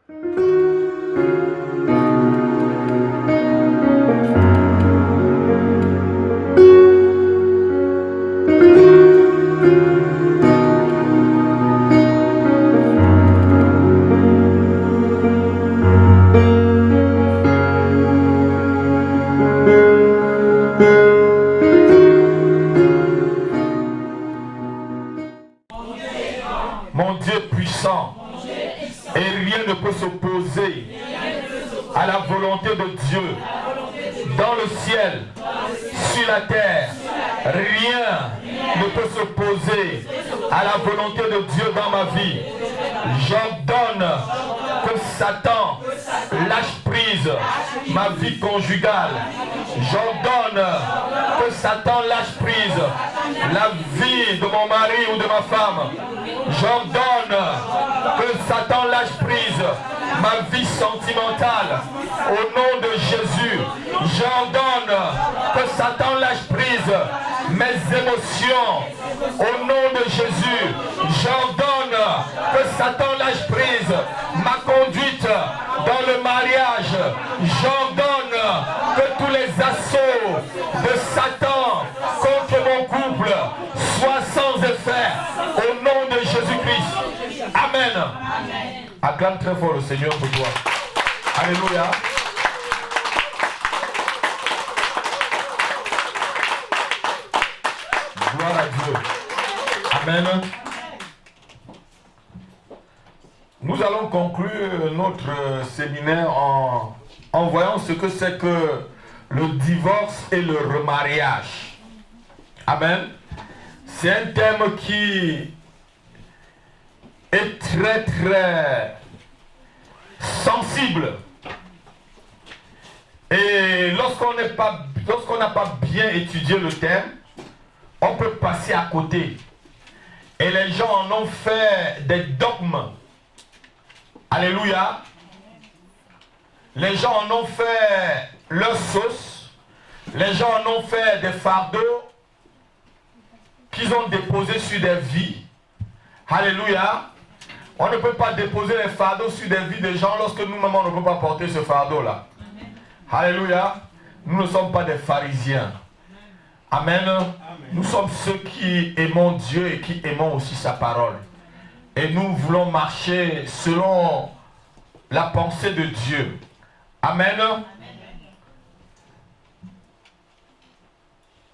Mon Dieu puissant, et rien ne peut s'opposer à la volonté de Dieu dans le ciel, sur la terre. Rien ne peut s'opposer à la volonté de Dieu dans ma vie. J'ordonne que Satan lâche prise ma vie conjugale. J'ordonne que Satan lâche prise la vie de mon mari ou de ma femme. J'ordonne que Satan lâche prise ma vie sentimentale. Au nom de Jésus, j'ordonne que Satan lâche prise mes émotions. Au nom de Jésus, j'ordonne que Satan lâche prise ma conduite dans le mariage. J'ordonne que tous les assauts de Satan contre mon couple soient sans effet. Au nom de Jésus-Christ. Amen. Acclame très fort le Seigneur pour toi. Alléluia. Gloire à Dieu. Amen. Nous allons conclure notre séminaire en voyant ce que c'est que le divorce et le remariage. Amen. C'est un thème qui est très très sensible. Et lorsqu'on n'a pas bien étudié le thème, on peut passer à côté. Et les gens en ont fait des dogmes. Alléluia. Les gens en ont fait leur sauce. Les gens en ont fait des fardeaux qu'ils ont déposés sur des vies. Alléluia. On ne peut pas déposer les fardeaux sur des vies de gens lorsque nous-mêmes on ne peut pas porter ce fardeau-là. Alléluia. Nous ne sommes pas des pharisiens. Amen. Nous sommes ceux qui aimons Dieu et qui aimons aussi sa parole. Et nous voulons marcher selon la pensée de Dieu. Amen.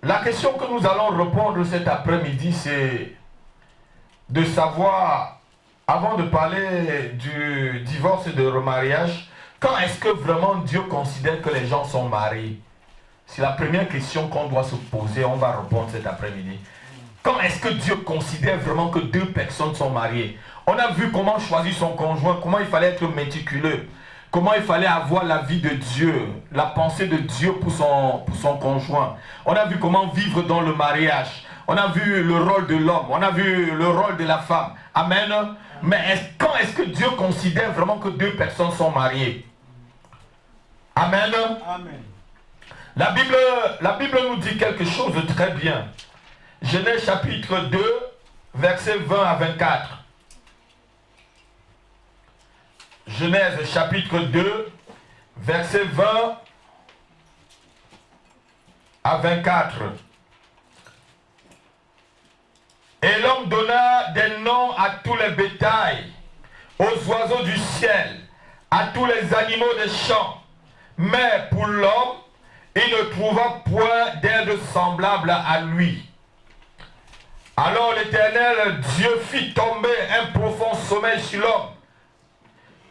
La question que nous allons répondre cet après-midi, c'est de savoir, avant de parler du divorce et du remariage, quand est-ce que vraiment Dieu considère que les gens sont mariés? C'est la première question qu'on doit se poser, on va répondre cet après-midi. Quand est-ce que Dieu considère vraiment que deux personnes sont mariées? On a vu comment choisir son conjoint, comment il fallait être méticuleux, comment il fallait avoir la vie de Dieu, la pensée de Dieu pour son conjoint. On a vu comment vivre dans le mariage. On a vu le rôle de l'homme, on a vu le rôle de la femme. Amen. Mais quand est-ce que Dieu considère vraiment que deux personnes sont mariées? Amen. Amen. La Bible nous dit quelque chose de très bien. Genèse chapitre 2, versets 20 à 24. Genèse chapitre 2, versets 20 à 24. Et l'homme donna des noms à tous les bétails, aux oiseaux du ciel, à tous les animaux des champs. Mais pour l'homme, il ne trouva point d'aide semblable à lui. Alors l'Éternel Dieu fit tomber un profond sommeil sur l'homme,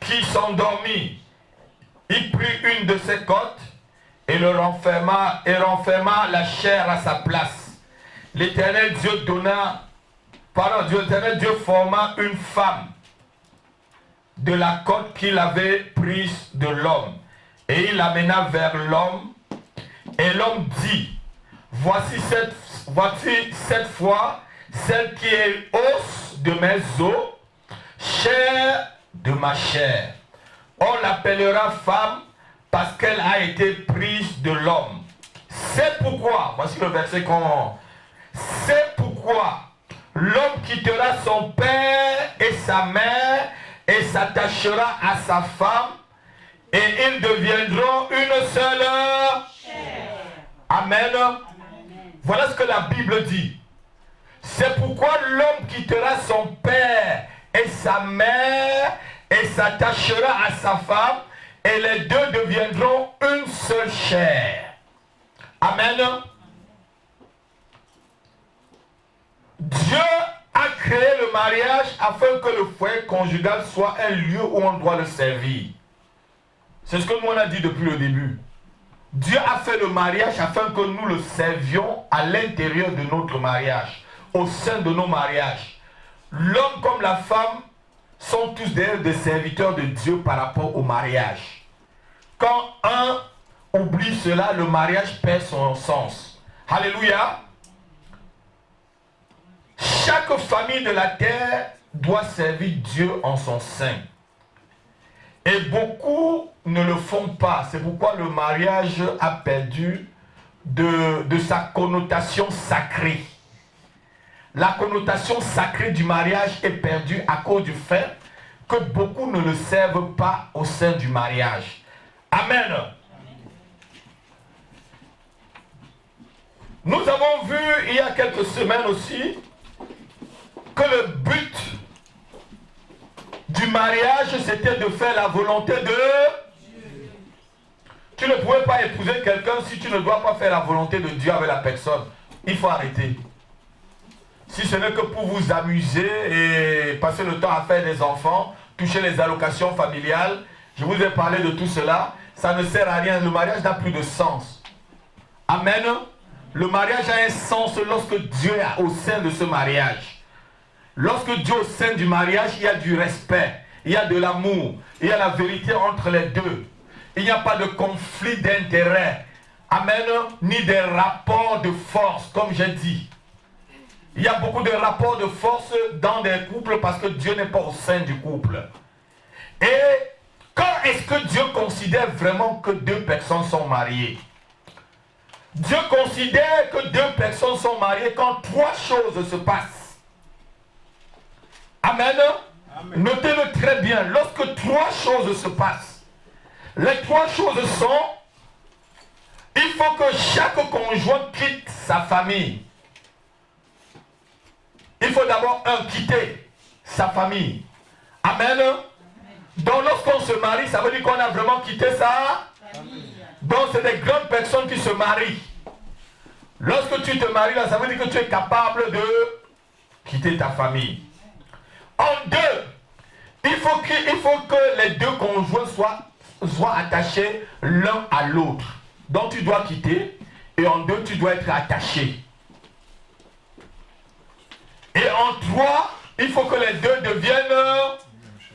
qui s'endormit. Il prit une de ses côtes et le renferma la chair à sa place. L'Éternel Dieu Dieu forma une femme de la côte qu'il avait prise de l'homme. Et il l'amena vers l'homme. Et l'homme dit, voici cette fois celle qui est os de mes os, chair de ma chair. On l'appellera femme parce qu'elle a été prise de l'homme. C'est pourquoi, voici le verset qu'on... C'est pourquoi l'homme quittera son père et sa mère et s'attachera à sa femme, et ils deviendront une seule chair. Amen. Voilà ce que la Bible dit. C'est pourquoi l'homme quittera son père et sa mère et s'attachera à sa femme, et les deux deviendront une seule chair. Amen. Dieu a créé le mariage afin que le foyer conjugal soit un lieu où on doit le servir. C'est ce que nous on a dit depuis le début. Dieu a fait le mariage afin que nous le servions à l'intérieur de notre mariage, au sein de nos mariages. L'homme comme la femme sont tous des serviteurs de Dieu par rapport au mariage. Quand un oublie cela, le mariage perd son sens. Alléluia. Chaque famille de la terre doit servir Dieu en son sein. Et beaucoup ne le font pas. C'est pourquoi le mariage a perdu de sa connotation sacrée. La connotation sacrée du mariage est perdue à cause du fait que beaucoup ne le servent pas au sein du mariage. Amen. Nous avons vu il y a quelques semaines aussi que le but du mariage, c'était de faire la volonté de Dieu. Tu ne pouvais pas épouser quelqu'un si tu ne dois pas faire la volonté de Dieu avec la personne. Il faut arrêter. Si ce n'est que pour vous amuser et passer le temps à faire des enfants, toucher les allocations familiales, je vous ai parlé de tout cela, ça ne sert à rien. Le mariage n'a plus de sens. Amen. Le mariage a un sens lorsque Dieu est au sein de ce mariage. Lorsque Dieu est au sein du mariage, il y a du respect, il y a de l'amour, il y a la vérité entre les deux. Il n'y a pas de conflit d'intérêts. Amen. Ni des rapports de force, comme j'ai dit. Il y a beaucoup de rapports de force dans des couples parce que Dieu n'est pas au sein du couple. Et quand est-ce que Dieu considère vraiment que deux personnes sont mariées? Dieu considère que deux personnes sont mariées quand trois choses se passent. Amen. Amen. Notez-le très bien. Lorsque trois choses se passent, les trois choses sont: il faut que chaque conjoint quitte sa famille. Il faut d'abord quitter sa famille. Amen. Donc lorsqu'on se marie, ça veut dire qu'on a vraiment quitté sa famille. Donc c'est des grandes personnes qui se marient. Lorsque tu te maries, là, ça veut dire que tu es capable de quitter ta famille. En deux, il faut que les deux conjoints soient attachés l'un à l'autre. Donc tu dois quitter, et en deux, tu dois être attaché. Et en trois, il faut que les deux deviennent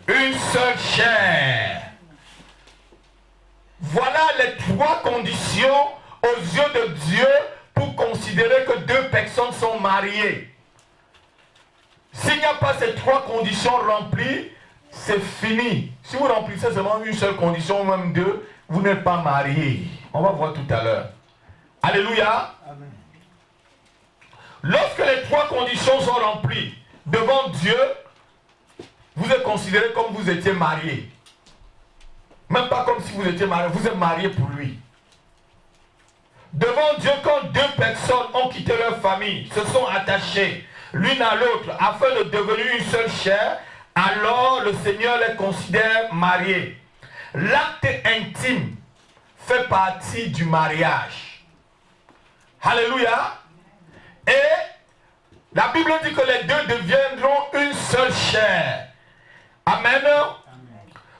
une seule chair. Voilà les trois conditions aux yeux de Dieu pour considérer que deux personnes sont mariées. S'il n'y a pas ces trois conditions remplies, c'est fini. Si vous remplissez seulement une seule condition, ou même deux, vous n'êtes pas marié. On va voir tout à l'heure. Alléluia. Amen. Lorsque les trois conditions sont remplies devant Dieu, vous êtes considéré comme vous étiez marié. Même pas comme si vous étiez marié, vous êtes marié pour lui. Devant Dieu, quand deux personnes ont quitté leur famille, se sont attachées l'une à l'autre afin de devenir une seule chair, alors le Seigneur les considère mariés. L'acte intime fait partie du mariage. Alléluia. Et la Bible dit que les deux deviendront une seule chair. Amen.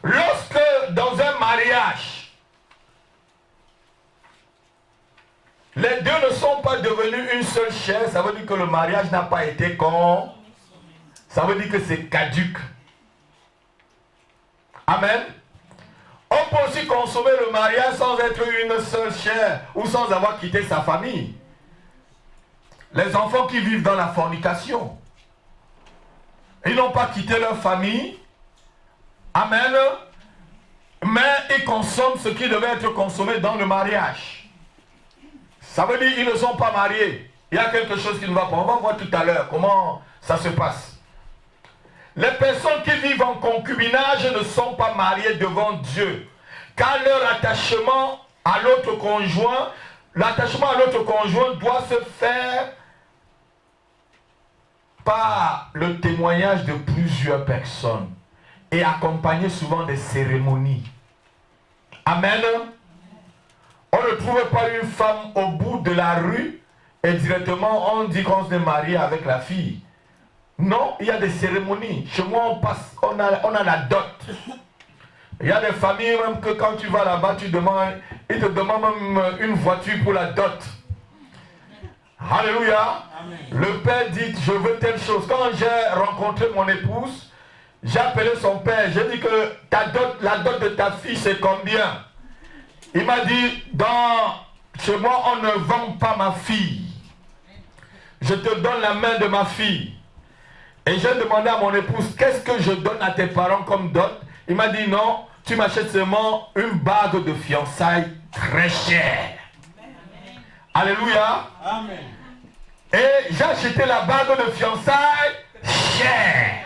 Lorsque dans un mariage, les deux ne sont pas devenus une seule chair, ça veut dire que le mariage n'a pas été con. Ça veut dire que c'est caduc. Amen. On peut aussi consommer le mariage sans être une seule chair ou sans avoir quitté sa famille. Les enfants qui vivent dans la fornication, ils n'ont pas quitté leur famille. Amen. Mais ils consomment ce qui devait être consommé dans le mariage. Ça veut dire qu'ils ne sont pas mariés. Il y a quelque chose qui ne va pas. On va voir tout à l'heure comment ça se passe. Les personnes qui vivent en concubinage ne sont pas mariées devant Dieu. Car leur attachement à l'autre conjoint, l'attachement à l'autre conjoint doit se faire par le témoignage de plusieurs personnes et accompagné souvent des cérémonies. Amen. On ne trouve pas une femme au bout de la rue et directement on dit qu'on se marie avec la fille. Non, il y a des cérémonies. Chez moi, on a la dot. Il y a des familles même que quand tu vas là-bas, ils te demandent même une voiture pour la dot. Alléluia. Amen. Le père dit, je veux telle chose. Quand j'ai rencontré mon épouse, j'ai appelé son père. J'ai dit que la dot de ta fille, c'est combien? Il m'a dit, chez moi, on ne vend pas ma fille. Je te donne la main de ma fille. Et j'ai demandé à mon épouse, qu'est-ce que je donne à tes parents comme dot? Il m'a dit, non, tu m'achètes seulement une bague de fiançailles très chère. Amen. Alléluia. Amen. Et j'ai acheté la bague de fiançailles chère.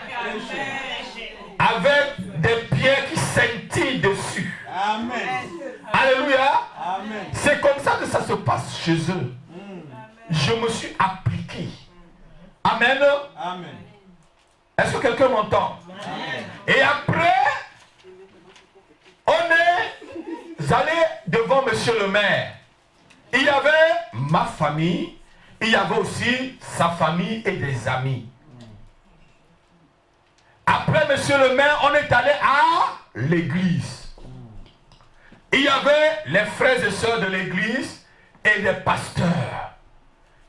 Avec des pierres qui scintillent dessus. Amen. Alléluia. Amen. C'est comme ça que ça se passe chez eux. Je me suis appliqué. Amen. Amen. Est-ce que quelqu'un m'entend? Et après, on est allé devant monsieur le maire. Il y avait ma famille, il y avait aussi sa famille et des amis. Après monsieur le maire, on est allé à l'église. Il y avait les frères et sœurs de l'église et les pasteurs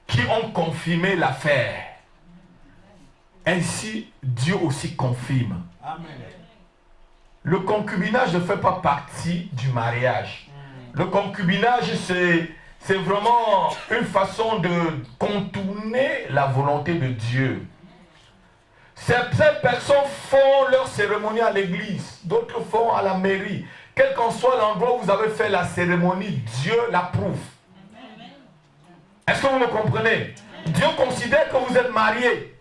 qui ont confirmé l'affaire. Ainsi, Dieu aussi confirme. Amen. Le concubinage ne fait pas partie du mariage. Le concubinage, c'est vraiment une façon de contourner la volonté de Dieu. Certaines personnes font leur cérémonie à l'église, d'autres font à la mairie. Quel qu'en soit l'endroit où vous avez fait la cérémonie, Dieu l'approuve. Est-ce que vous me comprenez? Dieu considère que vous êtes mariés.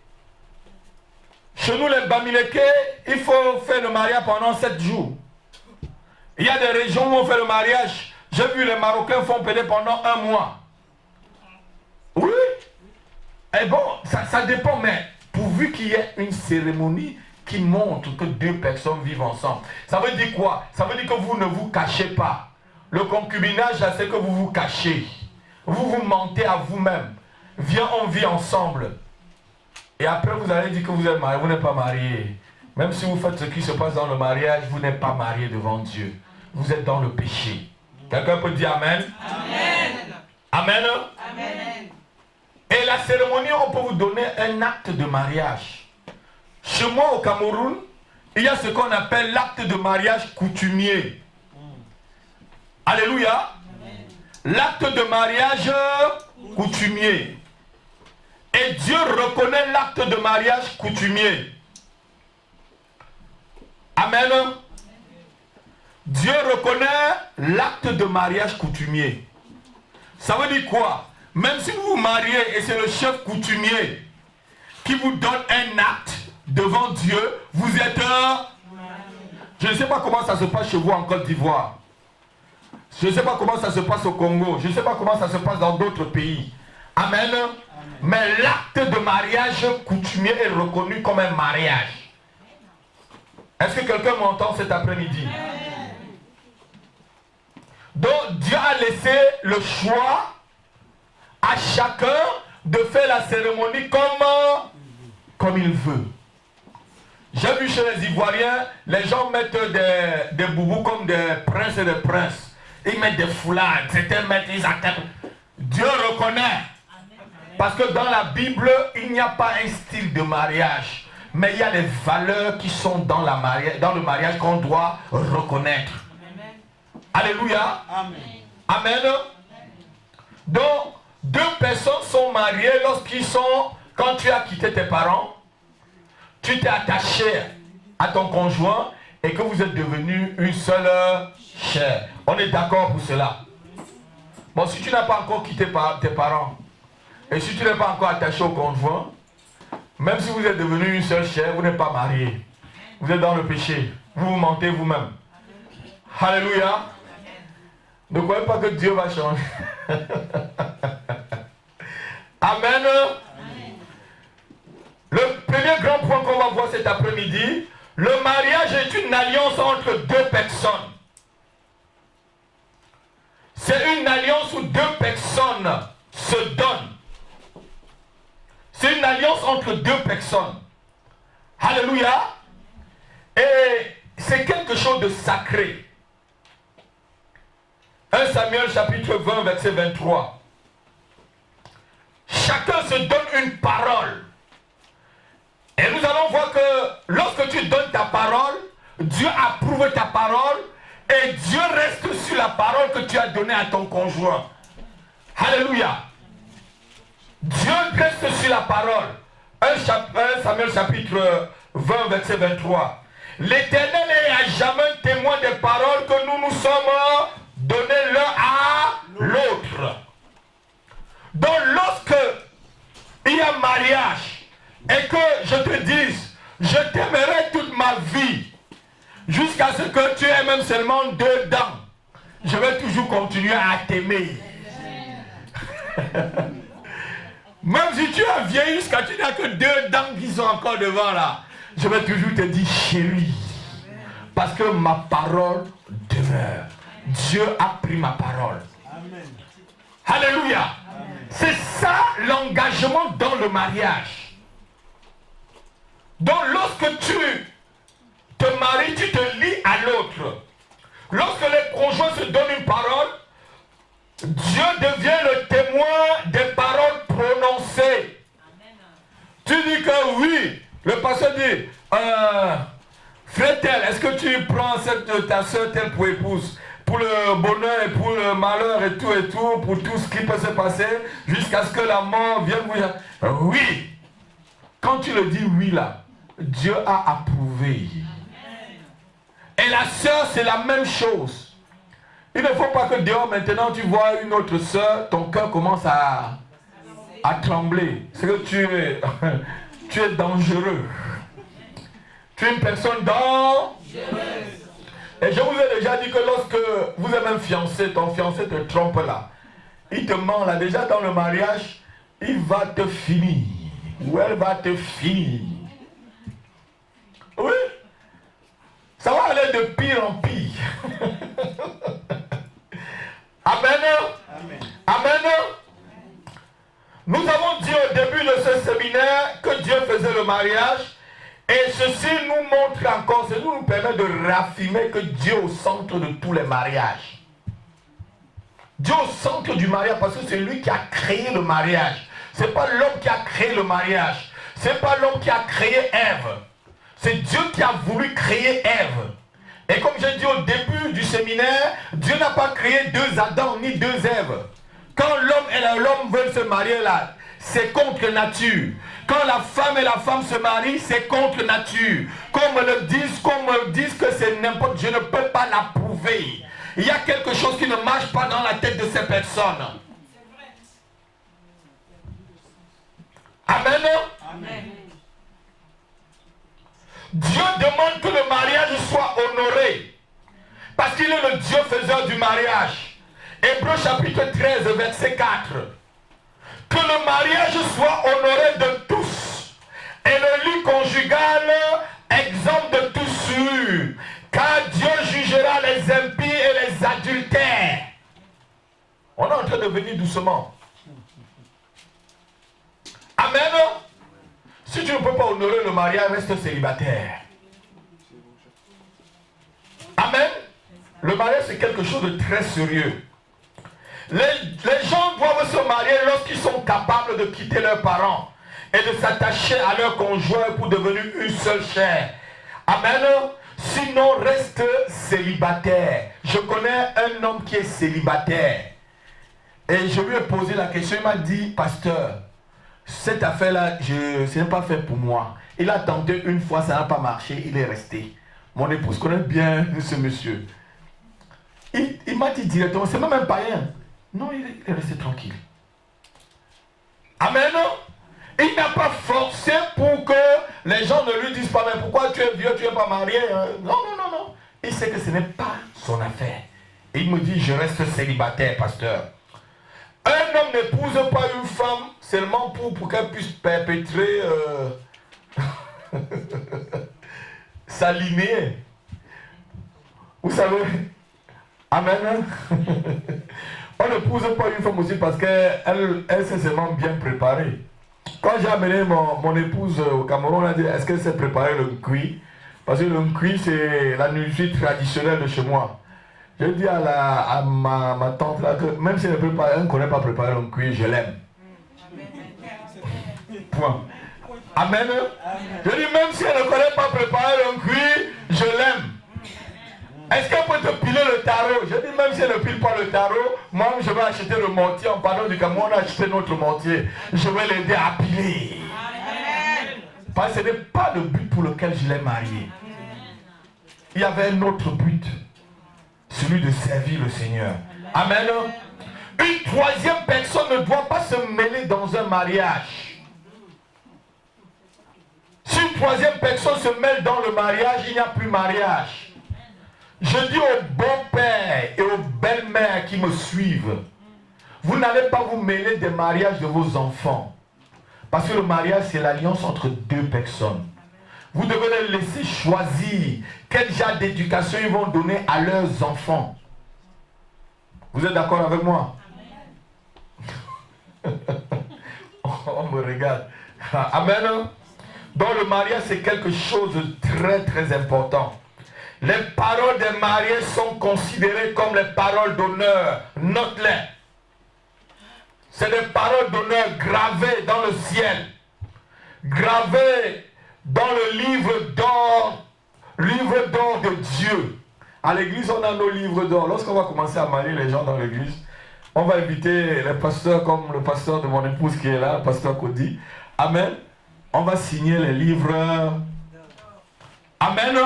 Chez nous, les Bamileke, il faut faire le mariage pendant 7 jours. Il y a des régions où on fait le mariage. J'ai vu les Marocains font peut-être pendant 1 mois. Oui. Et bon, ça dépend, mais pourvu qu'il y ait une cérémonie qui montre que 2 personnes vivent ensemble. Ça veut dire quoi? Ça veut dire que vous ne vous cachez pas. Le concubinage, c'est que vous vous cachez. Vous vous mentez à vous-même. Viens, on vit ensemble. Et après, vous allez dire que vous êtes marié, vous n'êtes pas marié. Même si vous faites ce qui se passe dans le mariage, vous n'êtes pas marié devant Dieu. Vous êtes dans le péché. Quelqu'un peut dire Amen? Amen. Amen. Amen. Et la cérémonie, on peut vous donner un acte de mariage. Chez moi, au Cameroun, il y a ce qu'on appelle l'acte de mariage coutumier. Alléluia. L'acte de mariage coutumier. Et Dieu reconnaît l'acte de mariage coutumier. Amen. Dieu reconnaît l'acte de mariage coutumier. Ça veut dire quoi? Même si vous vous mariez et c'est le chef coutumier qui vous donne un acte devant Dieu, vous êtes... Je ne sais pas comment ça se passe chez vous en Côte d'Ivoire. Je ne sais pas comment ça se passe au Congo. Je ne sais pas comment ça se passe dans d'autres pays. Amen. Amen. Mais l'acte de mariage coutumier est reconnu comme un mariage. Est-ce que quelqu'un m'entend cet après-midi? Donc Dieu a laissé le choix à chacun de faire la cérémonie comme il veut. J'ai vu chez les Ivoiriens, les gens mettent des boubous comme des princes et des princes. Ils mettent des foulards, certains mettent des attaques. Dieu reconnaît. Parce que dans la Bible, il n'y a pas un style de mariage. Mais il y a des valeurs qui sont dans le mariage qu'on doit reconnaître. Amen. Alléluia. Amen. Amen. Donc, 2 personnes sont mariées quand tu as quitté tes parents, tu t'es attaché à ton conjoint et que vous êtes devenus une seule chair. On est d'accord pour cela. Bon, si tu n'as pas encore quitté tes parents et si tu n'es pas encore attaché au conjoint, Même si vous êtes devenu une seule chair, vous n'êtes pas marié. Vous êtes dans le péché. Vous vous mentez vous-même. Alléluia. Ne croyez pas que Dieu va changer. Amen. Le premier grand point qu'on va voir cet après-midi, le mariage est une alliance entre deux personnes. C'est une alliance où deux personnes se donnent. C'est une alliance entre deux personnes. Alléluia. Et c'est quelque chose de sacré. 1 Samuel chapitre 20 verset 23. Chacun se donne une parole. Et nous allons voir que lorsque tu donnes ta parole, Dieu approuve ta parole et Dieu reste sur la parole que tu as donnée à ton conjoint. Alléluia. Dieu reste sur la parole. 1 Samuel chapitre 20 verset 23. L'Éternel est à jamais témoin des paroles que nous nous sommes donnés l'un à l'autre. Donc lorsque il y a mariage et que je te dise, je t'aimerai toute ma vie, jusqu'à ce que tu aies même seulement 2 dents, je vais toujours continuer à t'aimer. Même si tu as vieilli jusqu'à tu n'as que 2 dents qui sont encore devant là, je vais toujours te dire chérie. Parce que ma parole demeure. Dieu a pris ma parole. Amen. Alléluia. C'est ça l'engagement dans le mariage. Donc lorsque tu te maries, tu te lis à l'autre. Lorsque les conjoints se donnent une parole, Dieu devient le témoin des paroles prononcées. Amen. Tu dis que oui, le pasteur dit, frère tel, est-ce que tu prends ta soeur telle pour épouse, pour le bonheur et pour le malheur et tout, pour tout ce qui peut se passer, jusqu'à ce que la mort vienne vous dire, oui. Quand tu le dis oui là, Dieu a approuvé. Amen. Et la soeur, c'est la même chose. Il ne faut pas que dehors maintenant tu vois une autre soeur, ton cœur commence à trembler. C'est que tu es dangereux. Tu es une personne dangereuse. Et je vous ai déjà dit que lorsque vous avez un fiancé, ton fiancé te trompe là, il te ment là, déjà dans le mariage, il va te finir. Ou elle va te finir. Oui. Ça va aller de pire en pire. Amen. Amen. Amen. Nous avons dit au début de ce séminaire que Dieu faisait le mariage. Et ceci nous montre encore, ça nous permet de raffiner que Dieu est au centre de tous les mariages. Dieu est au centre du mariage parce que c'est lui qui a créé le mariage. Ce n'est pas l'homme qui a créé le mariage. Ce n'est pas l'homme qui a créé Ève. C'est Dieu qui a voulu créer Ève. Et comme j'ai dit au début du séminaire, Dieu n'a pas créé 2 Adam ni 2 Ève. Quand l'homme et l'homme veulent se marier là, c'est contre nature. Quand la femme et la femme se marient, c'est contre nature. Qu'on me dise que c'est n'importe, je ne peux pas l'approuver. Il y a quelque chose qui ne marche pas dans la tête de ces personnes. Amen. Amen. Dieu demande que le mariage soit honoré. Parce qu'il est le Dieu faiseur du mariage. Hébreux chapitre 13, verset 4. Que le mariage soit honoré de tous. Et le lit conjugal exempt de tout souillure. Car Dieu jugera les impies et les adultères. On est en train de venir doucement. Amen. Si tu ne peux pas honorer le mariage, reste célibataire. Amen. Le mariage, c'est quelque chose de très sérieux. Les gens doivent se marier lorsqu'ils sont capables de quitter leurs parents et de s'attacher à leur conjoint pour devenir une seule chair. Amen. Sinon, reste célibataire. Je connais un homme qui est célibataire. Et je lui ai posé la question, il m'a dit, pasteur, cette affaire-là, ce n'est pas fait pour moi. Il a tenté une fois, ça n'a pas marché, il est resté. Mon épouse connaît bien ce monsieur. Il m'a dit directement, c'est même un païen. Non, il est resté tranquille. Amen. Il n'a pas forcé pour que les gens ne lui disent pas, mais pourquoi tu es vieux, tu n'es pas marié? Non, non, non, non. Il sait que ce n'est pas son affaire. Et il me dit, je reste célibataire, pasteur. Un homme n'épouse pas une femme seulement pour qu'elle puisse perpétrer sa lignée. Vous savez, amen. On n'épouse pas une femme aussi parce qu'elle s'est seulement bien préparée. Quand j'ai amené mon épouse au Cameroun, on a dit, est-ce qu'elle s'est préparée le cuit? Parce que le cuit, c'est la nourriture traditionnelle de chez moi. Je dis à ma tante là que même si elle ne connaît pas préparer le cuit, je l'aime. Point. Amen. Je dis même si elle ne connaît pas préparer le cuit, je l'aime. Est-ce qu'elle peut te piler le tarot? Je dis même si elle ne pile pas le tarot, moi je vais acheter le mortier. En parlant du Cameroun, on a acheté notre mortier. Je vais l'aider à piler. Parce que ce n'est pas le but pour lequel je l'ai mariée. Il y avait un autre but. Celui de servir le Seigneur. Amen. Une troisième personne ne doit pas se mêler dans un mariage. Si une troisième personne se mêle dans le mariage, il n'y a plus mariage. Je dis aux bons pères et aux belles-mères qui me suivent, vous n'allez pas vous mêler des mariages de vos enfants. Parce que le mariage, c'est l'alliance entre deux personnes. Vous devez les laisser choisir quel genre d'éducation ils vont donner à leurs enfants. Vous êtes d'accord avec moi? On me regarde. Amen. Donc le mariage, c'est quelque chose de très très important. Les paroles des mariés sont considérées comme les paroles d'honneur. Note-les. C'est des paroles d'honneur gravées dans le ciel. Gravées dans le livre d'or de Dieu. À l'église, on a nos livres d'or. Lorsqu'on va commencer à marier les gens dans l'église, on va inviter les pasteurs comme le pasteur de mon épouse qui est là, le pasteur Cody. Amen. On va signer les livres. Amen.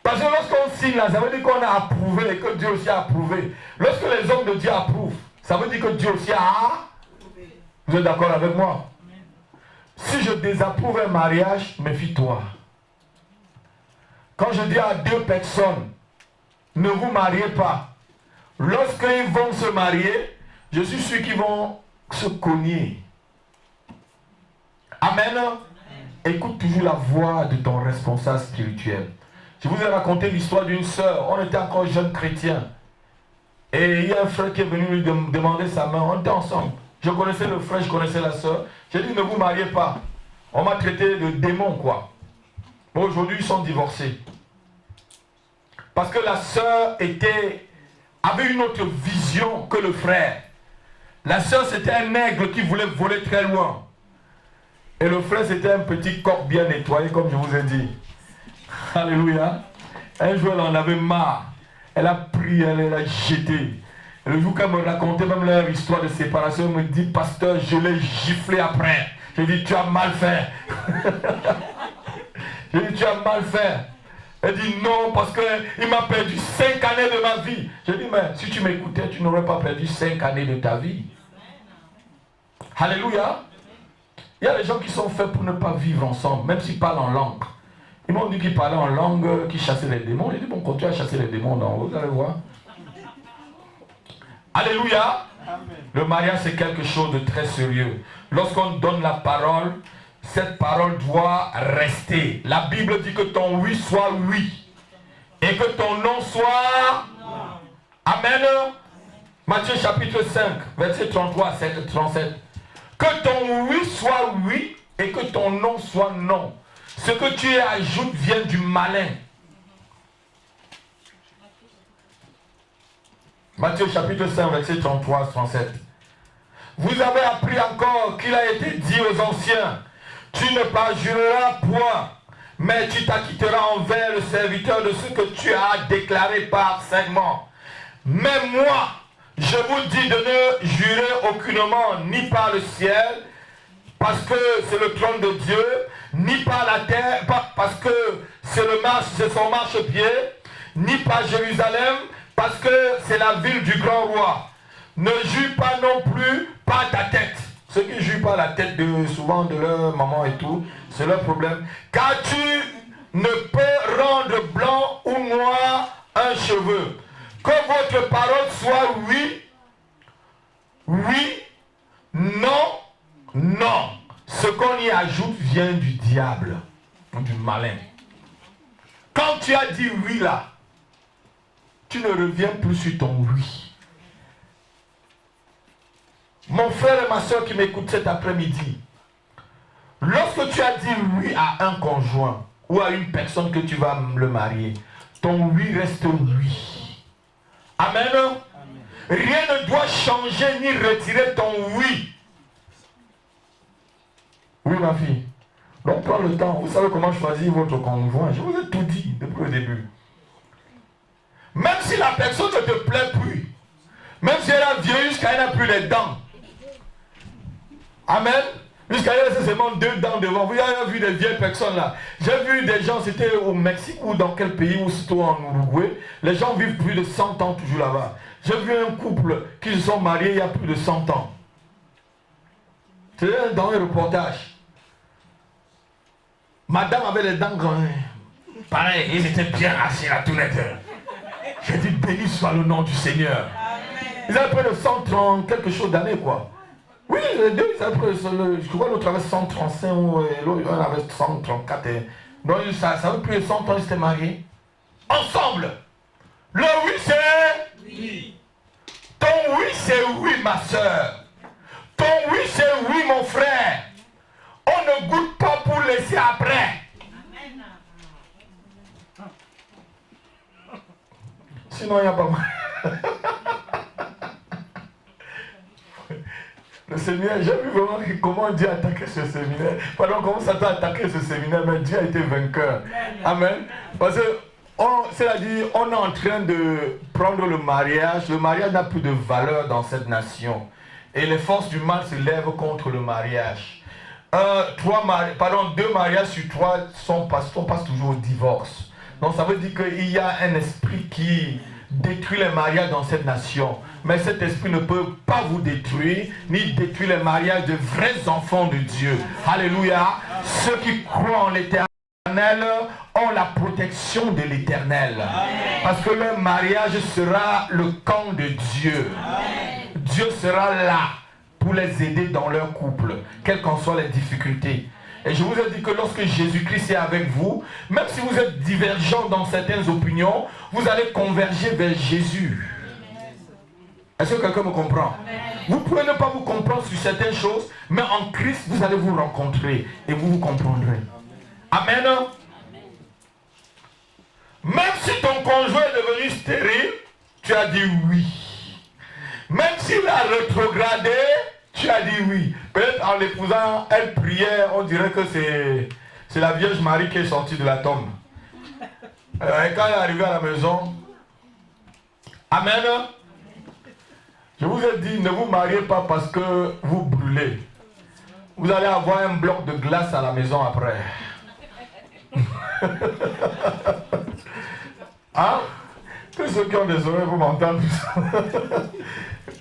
Parce que lorsqu'on signe là, ça veut dire qu'on a approuvé et que Dieu aussi a approuvé. Lorsque les hommes de Dieu approuvent, ça veut dire que Dieu aussi a. Vous êtes d'accord avec moi? Si je désapprouve un mariage, méfie-toi. Quand je dis à deux personnes, ne vous mariez pas. Lorsqu'ils vont se marier, je suis sûr qu'ils vont se cogner. Amen. Écoute toujours la voix de ton responsable spirituel. Je vous ai raconté l'histoire d'une sœur. On était encore jeunes chrétiens. Et il y a un frère qui est venu lui demander sa main. On était ensemble. Je connaissais le frère, je connaissais la sœur. J'ai dit, ne vous mariez pas. On m'a traité de démon, quoi. Mais aujourd'hui, ils sont divorcés. Parce que la sœur avait une autre vision que le frère. La sœur, c'était un nègre qui voulait voler très loin. Et le frère, c'était un petit corps bien nettoyé, comme je vous ai dit. Alléluia. Un jour, elle en avait marre. Elle a pris, elle a jeté. Et le jour qu'elle me racontait même leur histoire de séparation, elle me dit, pasteur, je l'ai giflé après. J'ai dit, tu as mal fait. J'ai dit, tu as mal fait. Elle dit, non, parce qu'il m'a perdu 5 années de ma vie. J'ai dit, mais si tu m'écoutais, tu n'aurais pas perdu 5 années de ta vie. Alléluia. Il y a des gens qui sont faits pour ne pas vivre ensemble, même s'ils parlent en langue. Ils m'ont dit qu'ils parlaient en langue, qu'ils chassaient les démons. J'ai dit, bon, continue à chasser les démons d'en haut, vous allez voir. Alléluia. Amen. Le mariage, c'est quelque chose de très sérieux. Lorsqu'on donne la parole, cette parole doit rester. La Bible dit que ton oui soit oui. Et que ton non soit non. Amen. Matthieu chapitre 5, verset 33 à 37. Que ton oui soit oui et que ton non soit non. Ce que tu ajoutes vient du malin. Matthieu chapitre 5, verset 33 à 37. Vous avez appris encore qu'il a été dit aux anciens, tu ne parjureras point, mais tu t'acquitteras envers le serviteur de ce que tu as déclaré par serment. Mais moi, je vous dis de ne jurer aucunement, ni par le ciel, parce que c'est le trône de Dieu, ni par la terre, parce que c'est son marchepied, ni par Jérusalem, parce que c'est la ville du grand roi. Ne jure pas non plus par ta tête. Ceux qui ne jouent pas la tête souvent de leur maman et tout, c'est leur problème. Car tu ne peux rendre blanc ou noir un cheveu. Que votre parole soit oui, oui, non, non. Ce qu'on y ajoute vient du diable, du malin. Quand tu as dit oui là, tu ne reviens plus sur ton oui. Mon frère et ma soeur qui m'écoutent cet après-midi, lorsque tu as dit oui à un conjoint ou à une personne que tu vas le marier, ton oui reste oui. Amen. Amen. Rien ne doit changer ni retirer ton oui. Oui, ma fille. Donc prends le temps. Vous savez comment choisir votre conjoint. Je vous ai tout dit depuis le début. Même si la personne ne te plaît plus, même si elle a vieilli jusqu'à elle n'a plus les dents. Amen. Jusqu'à elle a seulement 2 dents devant. Vous avez vu des vieilles personnes là. J'ai vu des gens, c'était au Mexique ou dans quel pays, ou surtout en Uruguay. Les gens vivent plus de 100 ans toujours là-bas. J'ai vu un couple qui se sont mariés il y a plus de 100 ans. C'était dans un reportage. Madame avait les dents grandes. Pareil, ils étaient bien assis là tous les deux. J'ai dit béni soit le nom du Seigneur. Amen. Ils avaient près de 130 quelque chose d'années quoi. Oui, les deux, ils avaient près de, je crois l'autre avait 135 et l'autre avait 134. Donc ça avait plus de 100 ans, ils s'étaient mariés. Ensemble. Le oui c'est oui. Ton oui c'est oui ma soeur. Ton oui c'est oui mon frère. On ne goûte pas pour laisser après. Sinon il n'y a pas mal. Le séminaire, j'ai vu vraiment comment Dieu a attaqué ce séminaire. Pardon, comment Satan a attaqué ce séminaire, mais Dieu a été vainqueur. Amen. Parce que, c'est-à-dire, on est en train de prendre le mariage. Le mariage n'a plus de valeur dans cette nation. Et les forces du mal se lèvent contre le mariage. 2 mariages sur 3 passent toujours au divorce. Donc ça veut dire qu'il y a un esprit qui détruit les mariages dans cette nation. Mais cet esprit ne peut pas vous détruire, ni détruire les mariages de vrais enfants de Dieu. Alléluia. Ceux qui croient en l'éternel ont la protection de l'éternel. Parce que leur mariage sera le camp de Dieu. Dieu sera là pour les aider dans leur couple, quelles qu'en soient les difficultés. Et je vous ai dit que lorsque Jésus-Christ est avec vous, même si vous êtes divergents dans certaines opinions, vous allez converger vers Jésus. Est-ce que quelqu'un me comprend? Vous pouvez ne pas vous comprendre sur certaines choses, mais en Christ, vous allez vous rencontrer et vous vous comprendrez. Amen. Même si ton conjoint est devenu stérile, tu as dit oui. Même s'il a rétrogradé, tu as dit oui. Peut-être en l'épousant, elle priait, on dirait que c'est la Vierge Marie qui est sortie de la tombe. Et quand elle est arrivée à la maison, amen. Je vous ai dit, ne vous mariez pas parce que vous brûlez. Vous allez avoir un bloc de glace à la maison après. Hein? Que ceux qui ont des oreilles, vous m'entendez.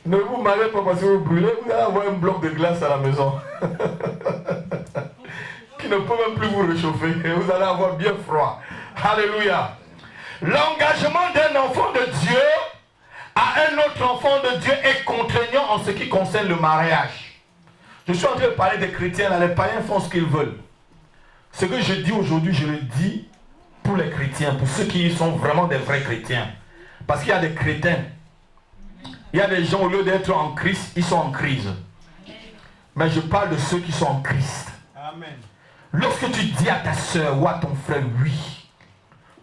Ne vous mariez pas parce que vous brûlez, vous allez avoir un bloc de glace à la maison. Qui ne peut même plus vous réchauffer. Et vous allez avoir bien froid. Alléluia. L'engagement d'un enfant de Dieu à un autre enfant de Dieu est contraignant en ce qui concerne le mariage. Je suis en train de parler des chrétiens, là, les païens font ce qu'ils veulent. Ce que je dis aujourd'hui, je le dis pour les chrétiens, pour ceux qui sont vraiment des vrais chrétiens. Parce qu'il y a des crétins. Il y a des gens, au lieu d'être en Christ, ils sont en crise. Mais je parle de ceux qui sont en Christ. Amen. Lorsque tu dis à ta soeur ou à ton frère oui,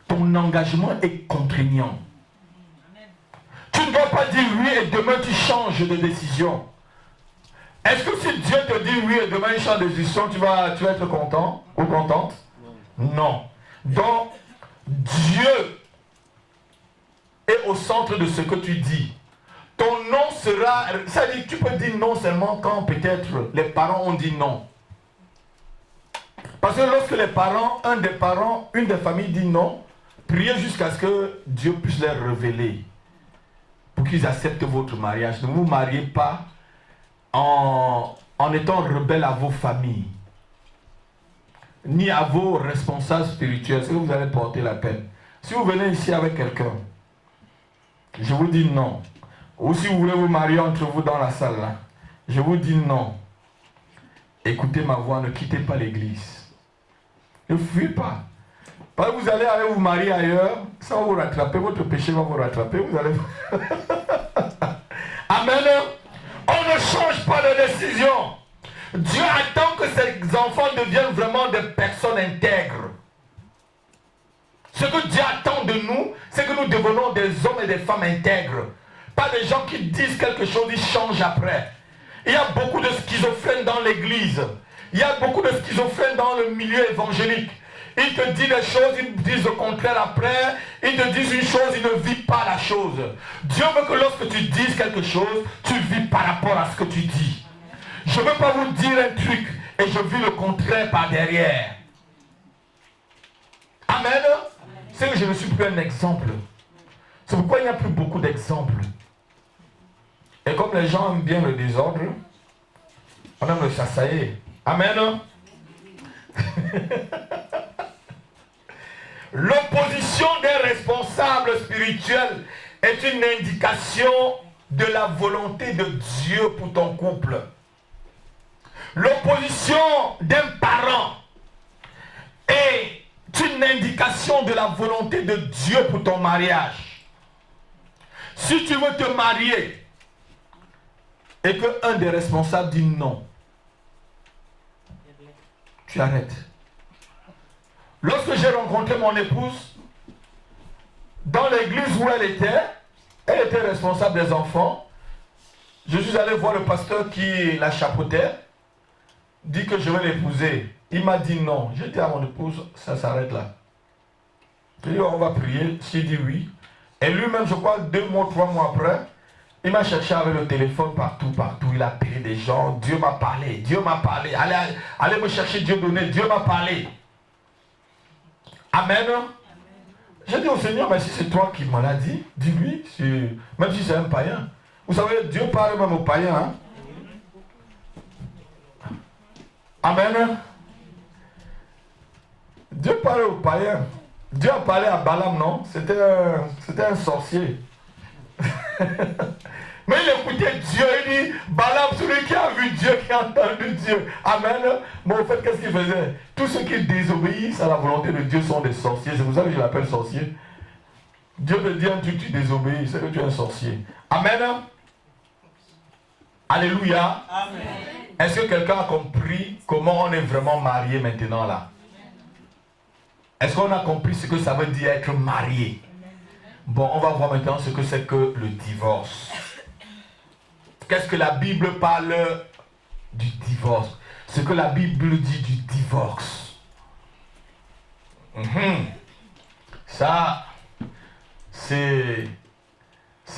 ton engagement est contraignant. Tu ne dois pas dire oui et demain tu changes de décision. Est-ce que si Dieu te dit oui et demain il change de décision, tu vas être content ou contente? Non. Donc, Dieu est au centre de ce que tu dis. Ton non sera... Ça dit, tu peux dire non seulement quand peut-être les parents ont dit non. Parce que lorsque les parents, une des familles dit non, priez jusqu'à ce que Dieu puisse les révéler. Pour qu'ils acceptent votre mariage. Ne vous mariez pas en étant rebelle à vos familles, ni à vos responsables spirituels, est-ce que vous allez porter la peine? Si vous venez ici avec quelqu'un, je vous dis non. Ou si vous voulez vous marier entre vous dans la salle là, je vous dis non. Écoutez ma voix, ne quittez pas l'église. Ne fuyez pas. Parce que vous allez vous marier ailleurs, ça va vous rattraper, votre péché va vous rattraper, vous allez... Amen. On ne change pas de décision. Dieu attend que ses enfants deviennent vraiment des personnes intègres. Ce que Dieu attend de nous, c'est que nous devenons des hommes et des femmes intègres. Pas des gens qui disent quelque chose, ils changent après. Il y a beaucoup de schizophrènes dans l'église. Il y a beaucoup de schizophrènes dans le milieu évangélique. Ils te disent des choses, ils disent le contraire après. Ils te disent une chose, ils ne vivent pas la chose. Dieu veut que lorsque tu dises quelque chose, tu vis par rapport à ce que tu dis. Je ne veux pas vous dire un truc et je vis le contraire par derrière. Amen. C'est que je ne suis plus un exemple. C'est pourquoi il n'y a plus beaucoup d'exemples. Et comme les gens aiment bien le désordre, on aime le chassailler. Amen. L'opposition des responsables spirituels est une indication de la volonté de Dieu pour ton couple. L'opposition d'un parent est une indication de la volonté de Dieu pour ton mariage. Si tu veux te marier et qu'un des responsables dit non, tu arrêtes. Lorsque j'ai rencontré mon épouse, dans l'église où elle était responsable des enfants. Je suis allé voir le pasteur qui la chapeautait, dit que je vais l'épouser. Il m'a dit non. J'ai dit à mon épouse, ça s'arrête là. J'ai dit, on va prier. J'ai dit oui. Et lui-même, je crois, 2 mois, 3 mois après, il m'a cherché avec le téléphone partout. Il a appelé des gens. Dieu m'a parlé. Dieu m'a parlé. Allez me chercher Dieu donné. Dieu m'a parlé. Amen. J'ai dit au Seigneur, mais si c'est toi qui me l'as dit, dis-lui, même si c'est un païen. Vous savez, Dieu parle même aux païens. Hein? Amen. Dieu parle aux païens. Dieu a parlé à Balaam, non? C'était un sorcier. Mais il écoutait Dieu, il dit, Balaam, celui qui a vu Dieu, qui a entendu Dieu. Amen. Mais au fait, qu'est-ce qu'il faisait? Tous ceux qui désobéissent à la volonté de Dieu sont des sorciers. C'est pour ça que je l'appelle sorcier. Dieu te dit un truc, tu désobéis, c'est que tu es un sorcier. Amen. Alléluia. Amen. Est-ce que quelqu'un a compris comment on est vraiment marié maintenant là? Est-ce qu'on a compris ce que ça veut dire être marié? Bon, on va voir maintenant ce que c'est que le divorce. Qu'est-ce que la Bible parle du divorce? Ce que la Bible dit du divorce. Ça, c'est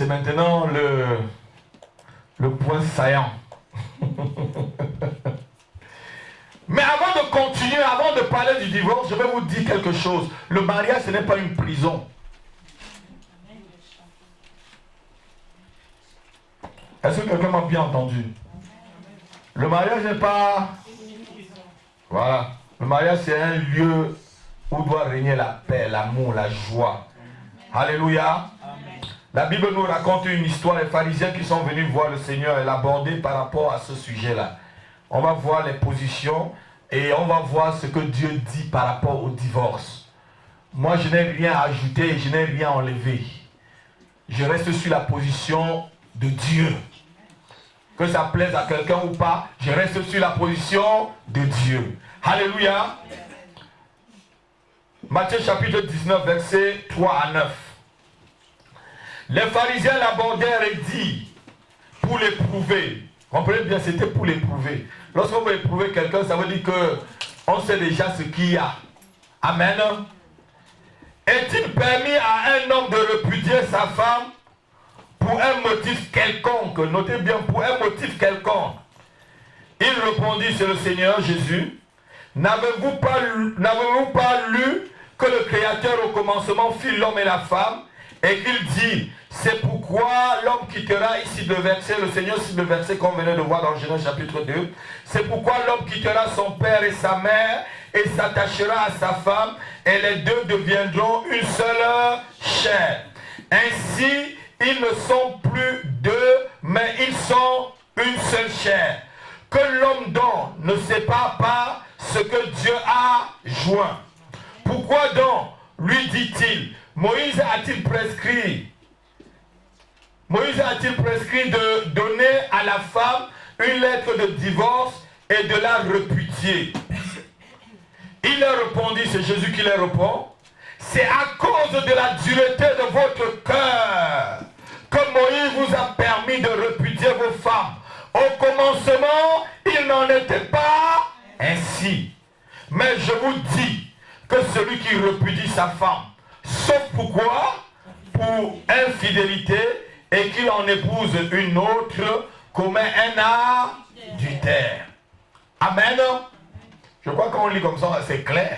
maintenant le point saillant. Mais avant de continuer, avant de parler du divorce, je vais vous dire quelque chose. Le mariage, ce n'est pas une prison. Est-ce que quelqu'un m'a bien entendu? Le mariage n'est pas... Voilà. Le mariage, c'est un lieu où doit régner la paix, l'amour, la joie. Alléluia. Amen. La Bible nous raconte une histoire. Les pharisiens qui sont venus voir le Seigneur et l'aborder par rapport à ce sujet-là. On va voir les positions et on va voir ce que Dieu dit par rapport au divorce. Moi, je n'ai rien à ajouter et je n'ai rien à enlever. Je reste sur la position de Dieu. Que ça plaise à quelqu'un ou pas, je reste sur la position de Dieu. Alléluia. Matthieu chapitre 19, versets 3 à 9. Les pharisiens l'abordèrent et dirent, pour l'éprouver. Comprenez bien, c'était pour l'éprouver. Lorsqu'on veut éprouver quelqu'un, ça veut dire qu'on sait déjà ce qu'il y a. Amen. Est-il permis à un homme de répudier sa femme pour un motif quelconque? Notez bien, pour un motif quelconque. Il répondit, c'est le Seigneur Jésus. N'avez-vous pas lu que le Créateur au commencement fit l'homme et la femme, et qu'il dit, c'est pourquoi l'homme quittera, ici le verset, le Seigneur cite le verset qu'on venait de voir dans Genèse chapitre 2, c'est pourquoi l'homme quittera son père et sa mère et s'attachera à sa femme et les deux deviendront une seule chair. Ainsi, ils ne sont plus deux, mais ils sont une seule chair. Que l'homme donc ne sépare pas ce que Dieu a joint. Pourquoi donc, lui dit-il, Moïse a-t-il prescrit de donner à la femme une lettre de divorce et de la répudier? Il leur répondit, c'est Jésus qui leur répond, c'est à cause de la dureté de votre cœur que Moïse vous a permis de répudier vos femmes. Au commencement, il n'en était pas ainsi. Mais je vous dis que celui qui répudie sa femme, sauf pourquoi, pour infidélité, et qu'il en épouse une autre, commet un adultère. Amen. Je crois qu'on lit comme ça, c'est clair.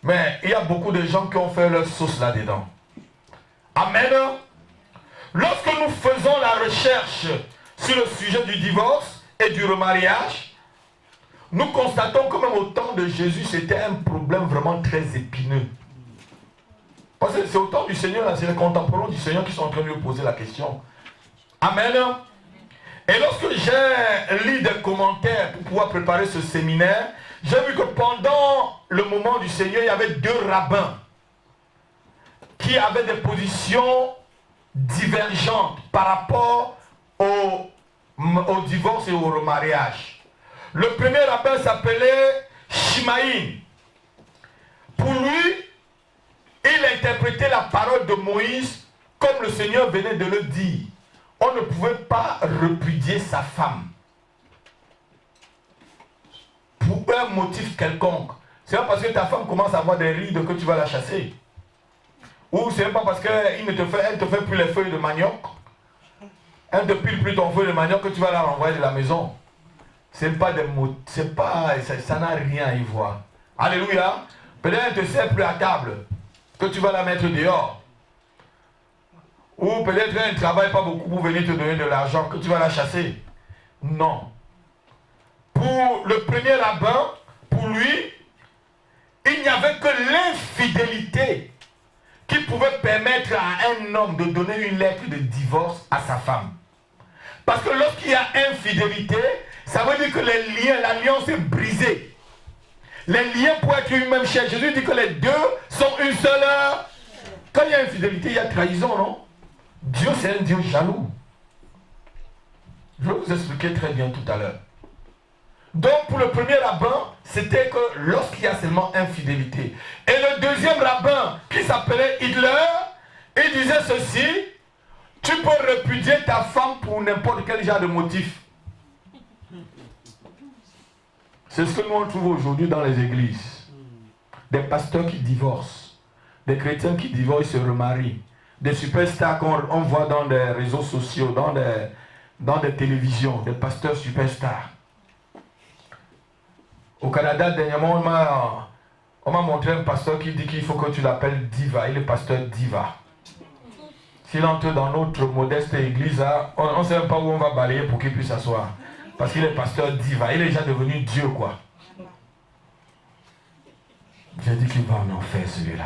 Mais il y a beaucoup de gens qui ont fait leur sauce là-dedans. Amen. Lorsque nous faisons la recherche sur le sujet du divorce et du remariage, nous constatons que même au temps de Jésus, c'était un problème vraiment très épineux. Parce que c'est au temps du Seigneur, c'est les contemporains du Seigneur qui sont en train de lui poser la question. Amen. Et lorsque j'ai lu des commentaires pour pouvoir préparer ce séminaire, j'ai vu que pendant le moment du Seigneur, il y avait deux rabbins qui avaient des positions divergentes par rapport au divorce et au remariage. Le premier rabbin s'appelait Shimaïn. Pour lui, il interprétait la parole de Moïse comme le Seigneur venait de le dire. On ne pouvait pas répudier sa femme pour un motif quelconque. C'est pas parce que ta femme commence à avoir des rides que tu vas la chasser. Ou c'est pas parce qu'elle ne te fait plus les feuilles de manioc. Elle ne te pile plus ton feuille de manioc que tu vas la renvoyer de la maison. C'est pas des mots. Ça n'a rien à y voir. Alléluia. Peut-être elle ne te sert plus à table, que tu vas la mettre dehors. Ou peut-être elle ne travaille pas beaucoup pour venir te donner de l'argent, que tu vas la chasser. Non. Pour le premier rabbin, pour lui, il n'y avait que l'infidélité qui pouvait permettre à un homme de donner une lettre de divorce à sa femme. Parce que lorsqu'il y a infidélité, ça veut dire que les liens, l'alliance est brisée. Les liens pour être une même chair. Jésus dit que les deux sont une seule. Quand il y a infidélité, il y a trahison, non? Dieu, c'est un Dieu jaloux. Je vais vous expliquer très bien tout à l'heure. Donc, pour le premier rabbin, c'était que lorsqu'il y a seulement infidélité. Et le deuxième rabbin, qui s'appelait Hitler, il disait ceci: tu peux répudier ta femme pour n'importe quel genre de motif. C'est ce que nous on trouve aujourd'hui dans les églises. Des pasteurs qui divorcent, des chrétiens qui divorcent, ils se remarient, des superstars qu'on voit dans des réseaux sociaux, dans des télévisions, des pasteurs superstars. Au Canada, dernièrement, on m'a montré un pasteur qui dit qu'il faut que tu l'appelles Diva. Il est pasteur Diva. S'il entre dans notre modeste église, on ne sait même pas où on va balayer pour qu'il puisse s'asseoir. Parce qu'il est pasteur Diva. Il est déjà devenu Dieu, quoi. J'ai dit qu'il va en enfer, celui-là.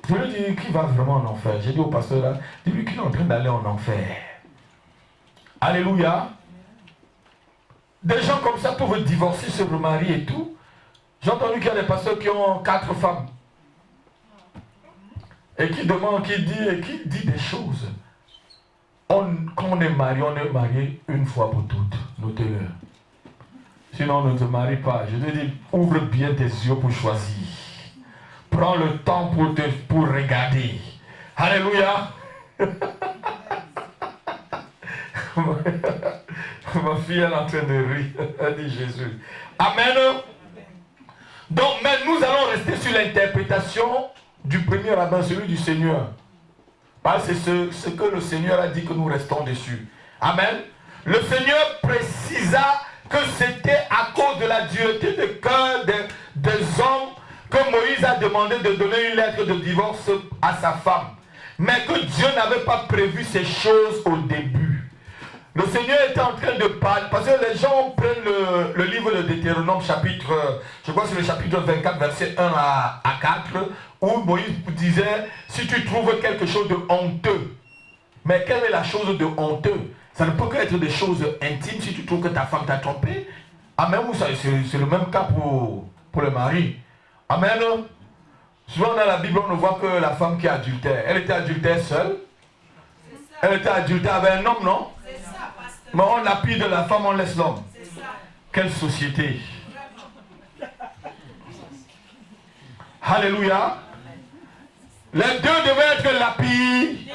Je lui ai dit qu'il va vraiment en enfer. J'ai dit au pasteur là, dis-lui qu'il est en train d'aller en enfer. Alléluia. Des gens comme ça peuvent divorcer, se remarier et tout. J'ai entendu qu'il y a des pasteurs qui ont 4 femmes. Et qui demandent, qui dit des choses. Quand on est marié une fois pour toutes. Notez-le. Sinon, on ne te marie pas. Je te dis, ouvre bien tes yeux pour choisir. Prends le temps pour regarder. Alléluia. Ma fille, elle est en train de rire. Elle dit Jésus. Amen. Donc, mais nous allons rester sur l'interprétation du premier rabbin, celui du Seigneur. Parce que c'est ce que le Seigneur a dit que nous restons dessus. Amen. Le Seigneur précisa que c'était à cause de la dureté de cœur des hommes que Moïse a demandé de donner une lettre de divorce à sa femme. Mais que Dieu n'avait pas prévu ces choses au début. Le Seigneur était en train de parler, parce que les gens prennent le livre de Deutéronome chapitre, je crois que c'est le chapitre 24, verset 1 à 4, où Moïse disait, si tu trouves quelque chose de honteux, mais quelle est la chose de honteux? Ça ne peut qu'être des choses intimes si tu trouves que ta femme t'a trompé. Amen, c'est le même cas pour le mari. Amen. Souvent dans la Bible, on ne voit que la femme qui est adultère. Elle était adultère seule. Elle était adultère avec un homme, non? Mais on lapide la femme, on laisse l'homme. Quelle société. Alléluia. Les deux devaient être lapidés.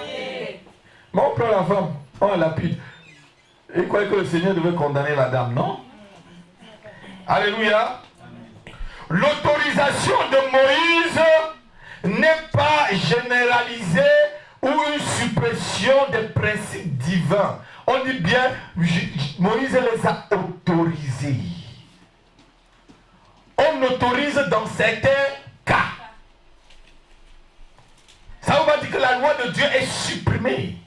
Mais on prend la femme, on la lapide. Et il croyait que le Seigneur devait condamner la dame, non? Alléluia. L'autorisation de Moïse n'est pas généralisée ou une suppression des principes divins. On dit bien, Moïse les a autorisés. On autorise dans certains cas. Ça veut pas dire que la loi de Dieu est supprimée.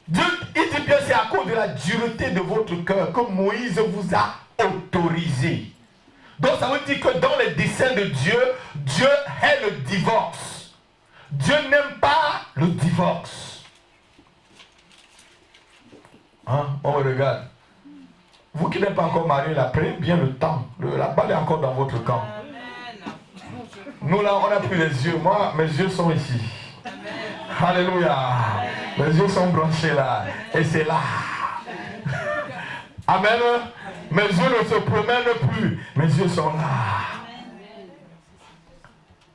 Dieu, il dit bien, c'est à cause de la dureté de votre cœur que Moïse vous a autorisé. Donc ça veut dire que dans les desseins de Dieu, Dieu est le divorce. Dieu n'aime pas le divorce. Hein? On regarde. Vous qui n'êtes pas encore mariés, là, prenez bien le temps. La balle est encore dans votre camp. Nous là, on a pris les yeux. Moi, mes yeux sont ici. Alléluia. Mes yeux sont branchés là. Et c'est là. Amen. Mes yeux ne se promènent plus. Mes yeux sont là.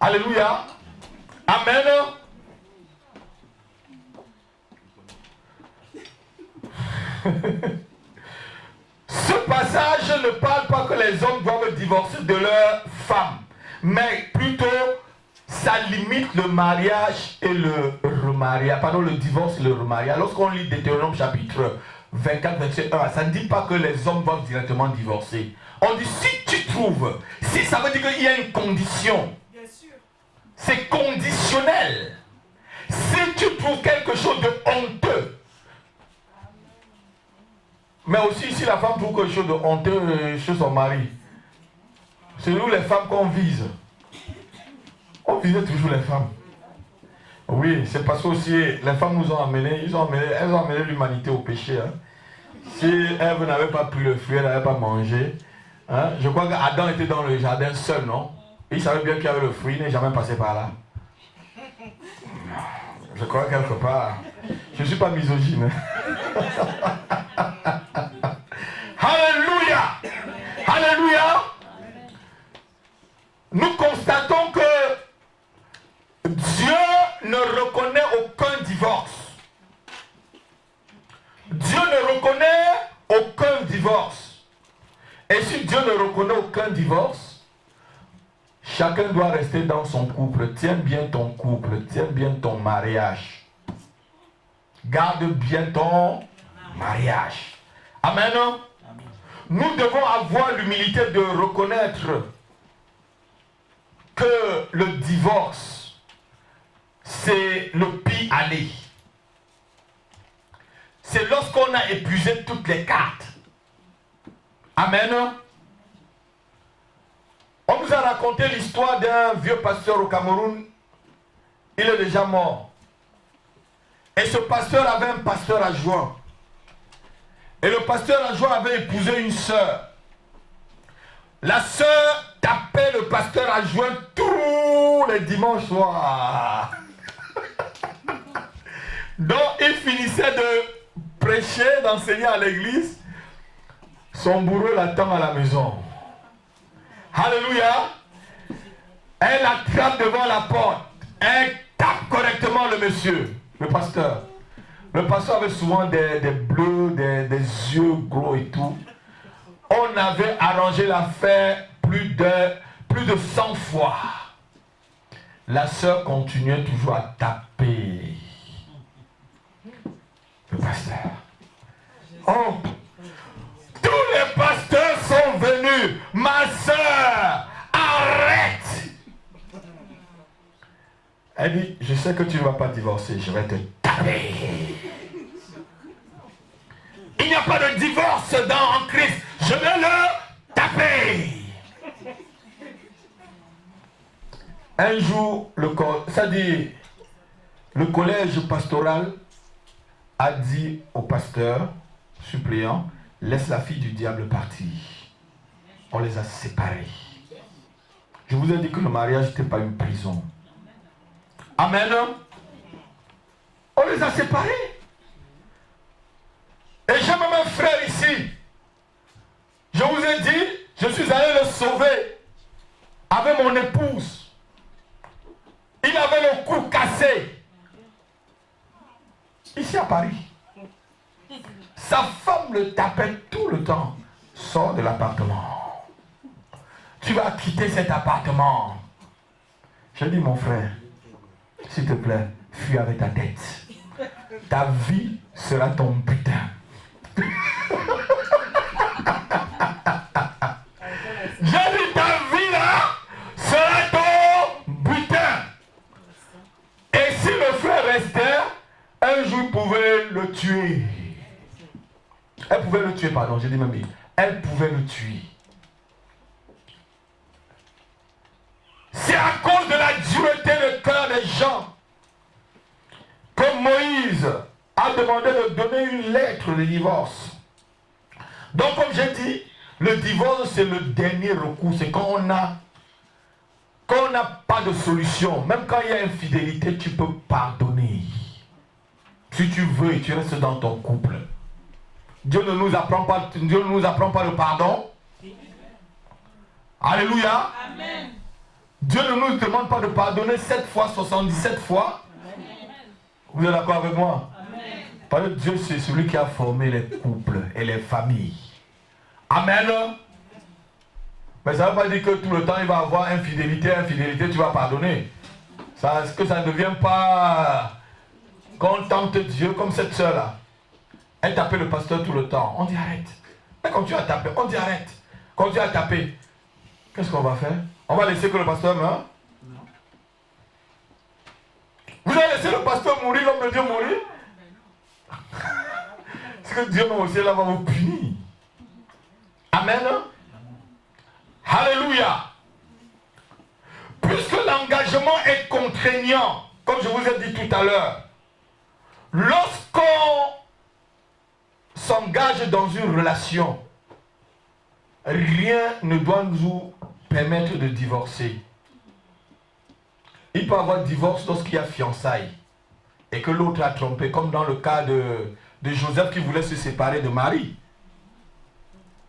Alléluia. Amen. Ce passage ne parle pas que les hommes doivent divorcer de leur femme, mais plutôt ça limite le mariage et le remariage. Pardon, le divorce et le remariage. Lorsqu'on lit Deutéronome chapitre 24, verset 1, ça ne dit pas que les hommes doivent directement divorcer. On dit si tu trouves, si ça veut dire qu'il y a une condition. C'est conditionnel. Si tu trouves quelque chose de honteux, mais aussi si la femme trouve quelque chose de honteux chez son mari, c'est nous les femmes qu'on vise. On visait toujours les femmes. Oui, c'est parce que aussi les femmes nous ont amené, elles ont amené l'humanité au péché. Hein. Si Ève n'avait pas pris le fruit, elle n'avait pas mangé. Hein. Je crois qu'Adam était dans le jardin seul, non? Il savait bien qu'il y avait le fruit, il n'est jamais passé par là. Je crois quelque part. Je ne suis pas misogyne. Alléluia! Alléluia! Nous constatons que Dieu ne reconnaît aucun divorce. Dieu ne reconnaît aucun divorce. Et si Dieu ne reconnaît aucun divorce, chacun doit rester dans son couple. Tiens bien ton couple, tiens bien ton mariage. Garde bien ton mariage. Amen. Nous devons avoir l'humilité de reconnaître que le divorce, c'est le pis aller. C'est lorsqu'on a épuisé toutes les cartes. Amen. On nous a raconté l'histoire d'un vieux pasteur au Cameroun. Il est déjà mort. Et ce pasteur avait un pasteur adjoint. Et le pasteur adjoint avait épousé une sœur. La sœur tapait le pasteur adjoint tous les dimanches soirs. Donc il finissait de prêcher, d'enseigner à l'église. Son bourreau l'attend à la maison. Alléluia. Elle attrape devant la porte. Elle tape correctement le monsieur, le pasteur. Le pasteur avait souvent des bleus, des yeux gros et tout. On avait arrangé l'affaire plus de 100 fois. La sœur continuait toujours à taper le pasteur. Oh, tous les pasteurs sont venus. Ma sœur Elle dit, je sais que tu ne vas pas divorcer, je vais te taper. Il n'y a pas de divorce en Christ, je vais le taper. Un jour, le collège pastoral a dit au pasteur suppléant, laisse la fille du diable partir. On les a séparés. Je vous ai dit que le mariage n'était pas une prison. Amen. On les a séparés. Et j'ai même un frère ici. Je vous ai dit, je suis allé le sauver avec mon épouse. Il avait le cou cassé. Ici à Paris. Sa femme le tapait tout le temps. Sors de l'appartement. Tu vas quitter cet appartement. J'ai dit, mon frère, s'il te plaît, fuis avec ta tête. Ta vie sera ton butin. J'ai dit, ta vie là sera ton butin. Et si le frère restait, un jour il pouvait le tuer. Elle pouvait le tuer, pardon, j'ai dit même, elle pouvait le tuer. C'est à cause de la dureté de cœur des gens que Moïse a demandé de donner une lettre de divorce. Donc comme j'ai dit, le divorce c'est le dernier recours. C'est quand on n'a pas de solution. Même quand il y a infidélité, tu peux pardonner. Si tu veux et tu restes dans ton couple. Dieu ne nous apprend pas le pardon. Alléluia. Amen. Dieu ne nous demande pas de pardonner 7 fois, 77 fois. Amen. Vous êtes d'accord avec moi? Amen. Parce que Dieu, c'est celui qui a formé les couples et les familles. Amen. Mais ça ne veut pas dire que tout le temps il va avoir infidélité, tu vas pardonner. Est-ce que ça ne devient pas... Quand on tente Dieu comme cette soeur-là, elle tapait le pasteur tout le temps. On dit arrête. Mais quand tu as tapé, on dit arrête. Quand tu as tapé, qu'est-ce qu'on va faire? On va laisser que le pasteur meure? Non. Vous allez laisser le pasteur mourir comme Dieu mourir? C'est que Dieu aussi là va vous punir. Amen. Alléluia. Puisque l'engagement est contraignant, comme je vous ai dit tout à l'heure, lorsqu'on s'engage dans une relation, rien ne doit nous permettre de divorcer. Il peut y avoir divorce lorsqu'il y a fiançailles et que l'autre a trompé, comme dans le cas de Joseph qui voulait se séparer de Marie.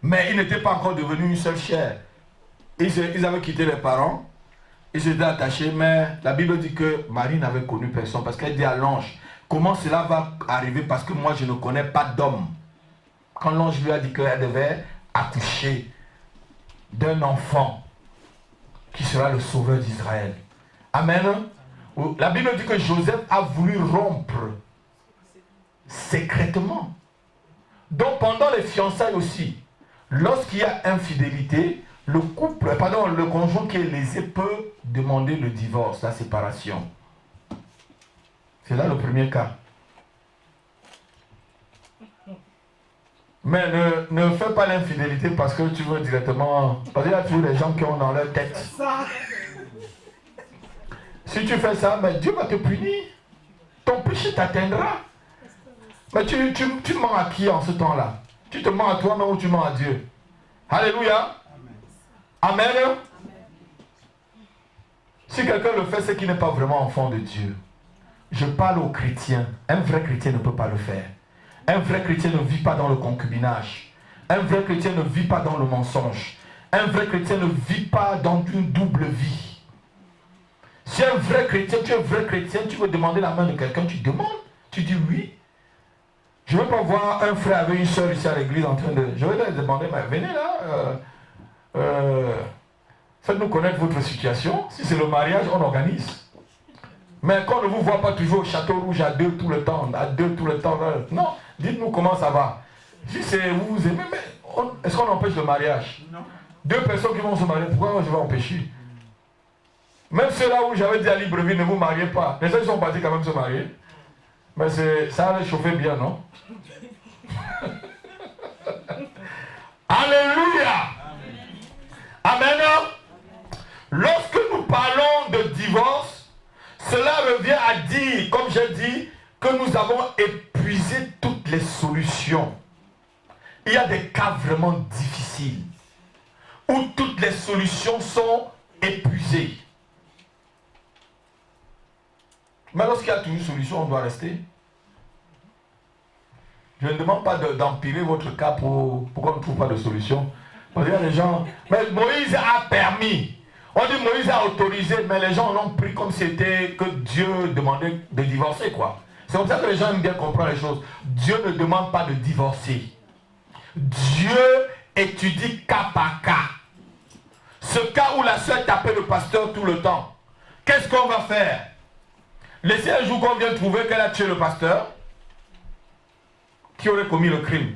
Mais ils n'étaient pas encore devenus une seule chair. Ils avaient quitté les parents, ils s'étaient attachés, mais la Bible dit que Marie n'avait connu personne parce qu'elle dit à l'ange, comment cela va arriver parce que moi je ne connais pas d'homme. Quand l'ange lui a dit qu'elle devait accoucher d'un enfant qui sera le sauveur d'Israël. Amen. La Bible dit que Joseph a voulu rompre secrètement. Donc pendant les fiançailles aussi, lorsqu'il y a infidélité, le conjoint qui est lésé peut demander le divorce, la séparation. C'est là le premier cas. Mais ne fais pas l'infidélité parce que tu veux directement... Parce qu'il y a toujours des gens qui ont dans leur tête. Si tu fais ça, mais Dieu va te punir. Ton péché t'atteindra. Mais tu mens à qui en ce temps-là? Tu te mens à toi-même ou tu mens à Dieu? Alléluia. Amen. Amen. Si quelqu'un le fait, c'est qu'il n'est pas vraiment enfant de Dieu. Je parle aux chrétiens. Un vrai chrétien ne peut pas le faire. Un vrai chrétien ne vit pas dans le concubinage. Un vrai chrétien ne vit pas dans le mensonge. Un vrai chrétien ne vit pas dans une double vie. Si un vrai chrétien, tu es un vrai chrétien, tu veux demander la main de quelqu'un, tu demandes. Tu dis oui. Je ne veux pas voir un frère avec une soeur ici à l'église en train de... Je vais leur demander, mais venez là. Faites-nous connaître votre situation. Si c'est le mariage, on organise. Mais qu'on ne vous voit pas toujours au château rouge à deux tout le temps. Non, dites-nous comment ça va. Si c'est vous aimez, mais est-ce qu'on empêche le mariage? Non. Deux personnes qui vont se marier, pourquoi je vais empêcher? Même ceux-là où j'avais dit à Libreville, ne vous mariez pas. Les gens sont partis quand même se marier. Mais ça allait chauffer bien, non? Alléluia. Amen. Lorsque nous parlons de divorce, cela revient à dire, comme j'ai dit, que nous avons épuisé toutes les solutions. Il y a des cas vraiment difficiles où toutes les solutions sont épuisées. Mais lorsqu'il y a toujours une solution, on doit rester. Je ne demande pas d'empirer votre cas pourquoi on ne trouve pas de solution. Parce qu'il y a des gens... Mais Moïse a permis. On dit Moïse a autorisé, mais les gens l'ont pris comme si c'était que Dieu demandait de divorcer, quoi. C'est comme ça que les gens aiment bien comprendre les choses. Dieu ne demande pas de divorcer. Dieu étudie cas par cas. Ce cas où la soeur tapait le pasteur tout le temps. Qu'est-ce qu'on va faire? Laissez un jour qu'on vient trouver qu'elle a tué le pasteur. Qui aurait commis le crime?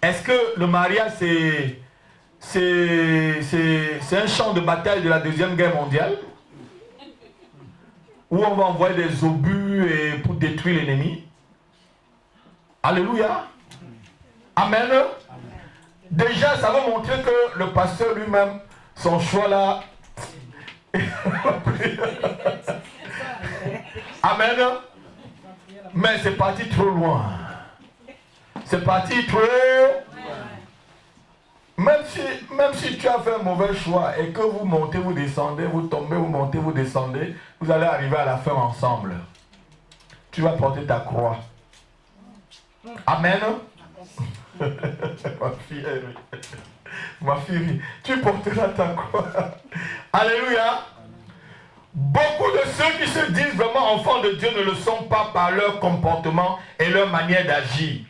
Est-ce que le mariage c'est un champ de bataille de la Deuxième Guerre mondiale? Où on va envoyer des obus pour détruire l'ennemi? Alléluia. Amen. Déjà, ça va montrer que le pasteur lui-même, son choix là... Amen. Mais c'est parti trop loin. C'est parti trop... Même si tu as fait un mauvais choix et que vous montez, vous descendez, vous tombez, vous montez, vous descendez, vous allez arriver à la fin ensemble. Tu vas porter ta croix. Amen. Ma fille, tu porteras ta croix. Alléluia. Beaucoup de ceux qui se disent vraiment enfants de Dieu ne le sont pas par leur comportement et leur manière d'agir.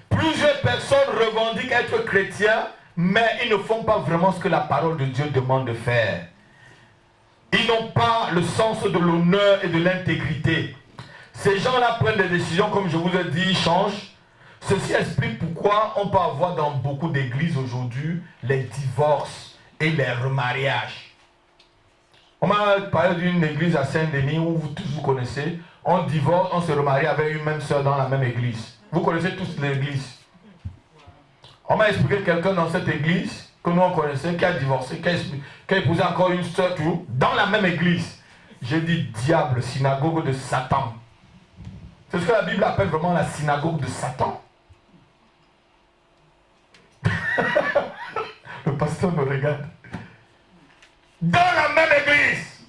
Plusieurs personnes revendiquent être chrétiens, mais ils ne font pas vraiment ce que la parole de Dieu demande de faire. Ils n'ont pas le sens de l'honneur et de l'intégrité. Ces gens-là prennent des décisions, comme je vous ai dit, ils changent. Ceci explique pourquoi on peut avoir dans beaucoup d'églises aujourd'hui les divorces et les remariages. On m'a parlé d'une église à Saint-Denis où vous tous vous connaissez. On divorce, on se remarie avec une même soeur dans la même église. Vous connaissez tous l'église. On m'a expliqué quelqu'un dans cette église que nous on connaissait, qui a divorcé, qui a épousé encore une soeur dans la même église. J'ai dit diable, synagogue de Satan. C'est ce que la Bible appelle vraiment la synagogue de Satan. Le pasteur me regarde. Dans la même église.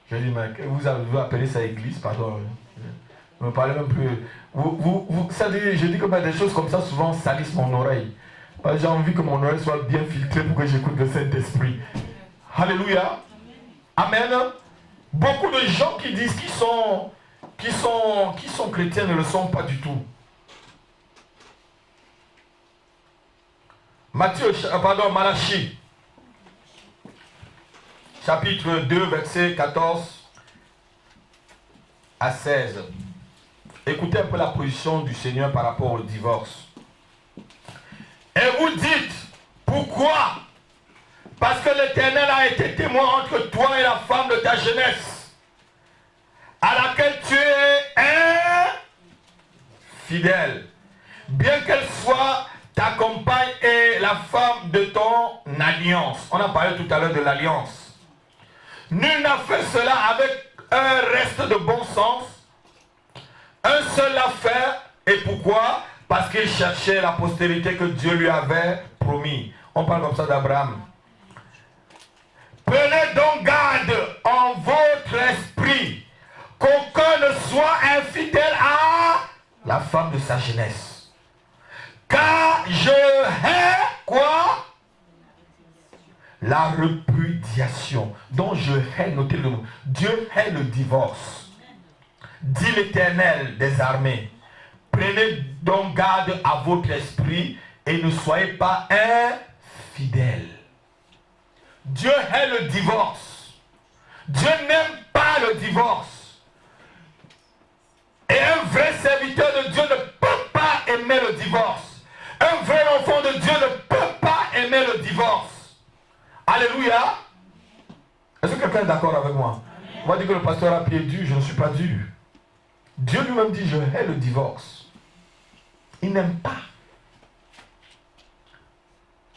Je dis, mais vous avez appelé ça église, pardon. Ne me parlez même plus. Ça dit, je dis que des choses comme ça souvent salissent mon oreille. J'ai envie que mon oreille soit bien filtrée pour que j'écoute le Saint-Esprit. Alléluia. Amen. Beaucoup de gens qui disent qu'ils sont chrétiens ne le sont pas du tout. Malachie. Chapitre 2, verset 14 à 16. Écoutez un peu la position du Seigneur par rapport au divorce. Et vous dites, pourquoi? Parce que l'Éternel a été témoin entre toi et la femme de ta jeunesse, à laquelle tu es infidèle, bien qu'elle soit ta compagne et la femme de ton alliance. On a parlé tout à l'heure de l'alliance. Nul n'a fait cela avec un reste de bon sens. Un seul l'a fait. Et pourquoi? Parce qu'il cherchait la postérité que Dieu lui avait promis. On parle comme ça d'Abraham. Prenez donc garde en votre esprit qu'aucun ne soit infidèle à la femme de sa jeunesse. Car je hais quoi? La répudiation. Donc je hais, notez le mot. Dieu hait le divorce. Dit l'Éternel des armées. Prenez donc garde à votre esprit et ne soyez pas infidèles. Dieu hait le divorce. Dieu n'aime pas le divorce. Et un vrai serviteur de Dieu ne peut pas aimer le divorce. Un vrai enfant de Dieu ne peut pas aimer le divorce. Alléluia. Est-ce que quelqu'un est d'accord avec moi? On va dire que le pasteur a pied dur, je ne suis pas dur. Dieu lui-même dit, je hais le divorce. Il n'aime pas.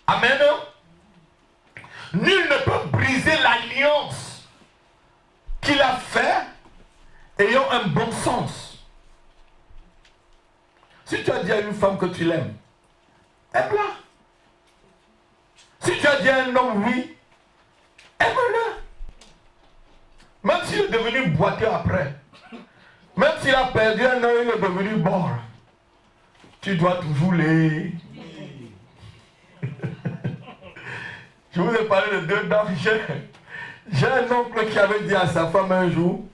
Amen. Nul ne peut briser l'alliance qu'il a fait ayant un bon sens. Si tu as dit à une femme que tu l'aimes, aime-la. Si tu as dit à un homme oui, aime-le. Même s'il est devenu boiteux après, même s'il a perdu un œil, il est devenu mort, tu dois toujours les... Je vous ai parlé de 2 dents. J'ai un oncle qui avait dit à sa femme un jour,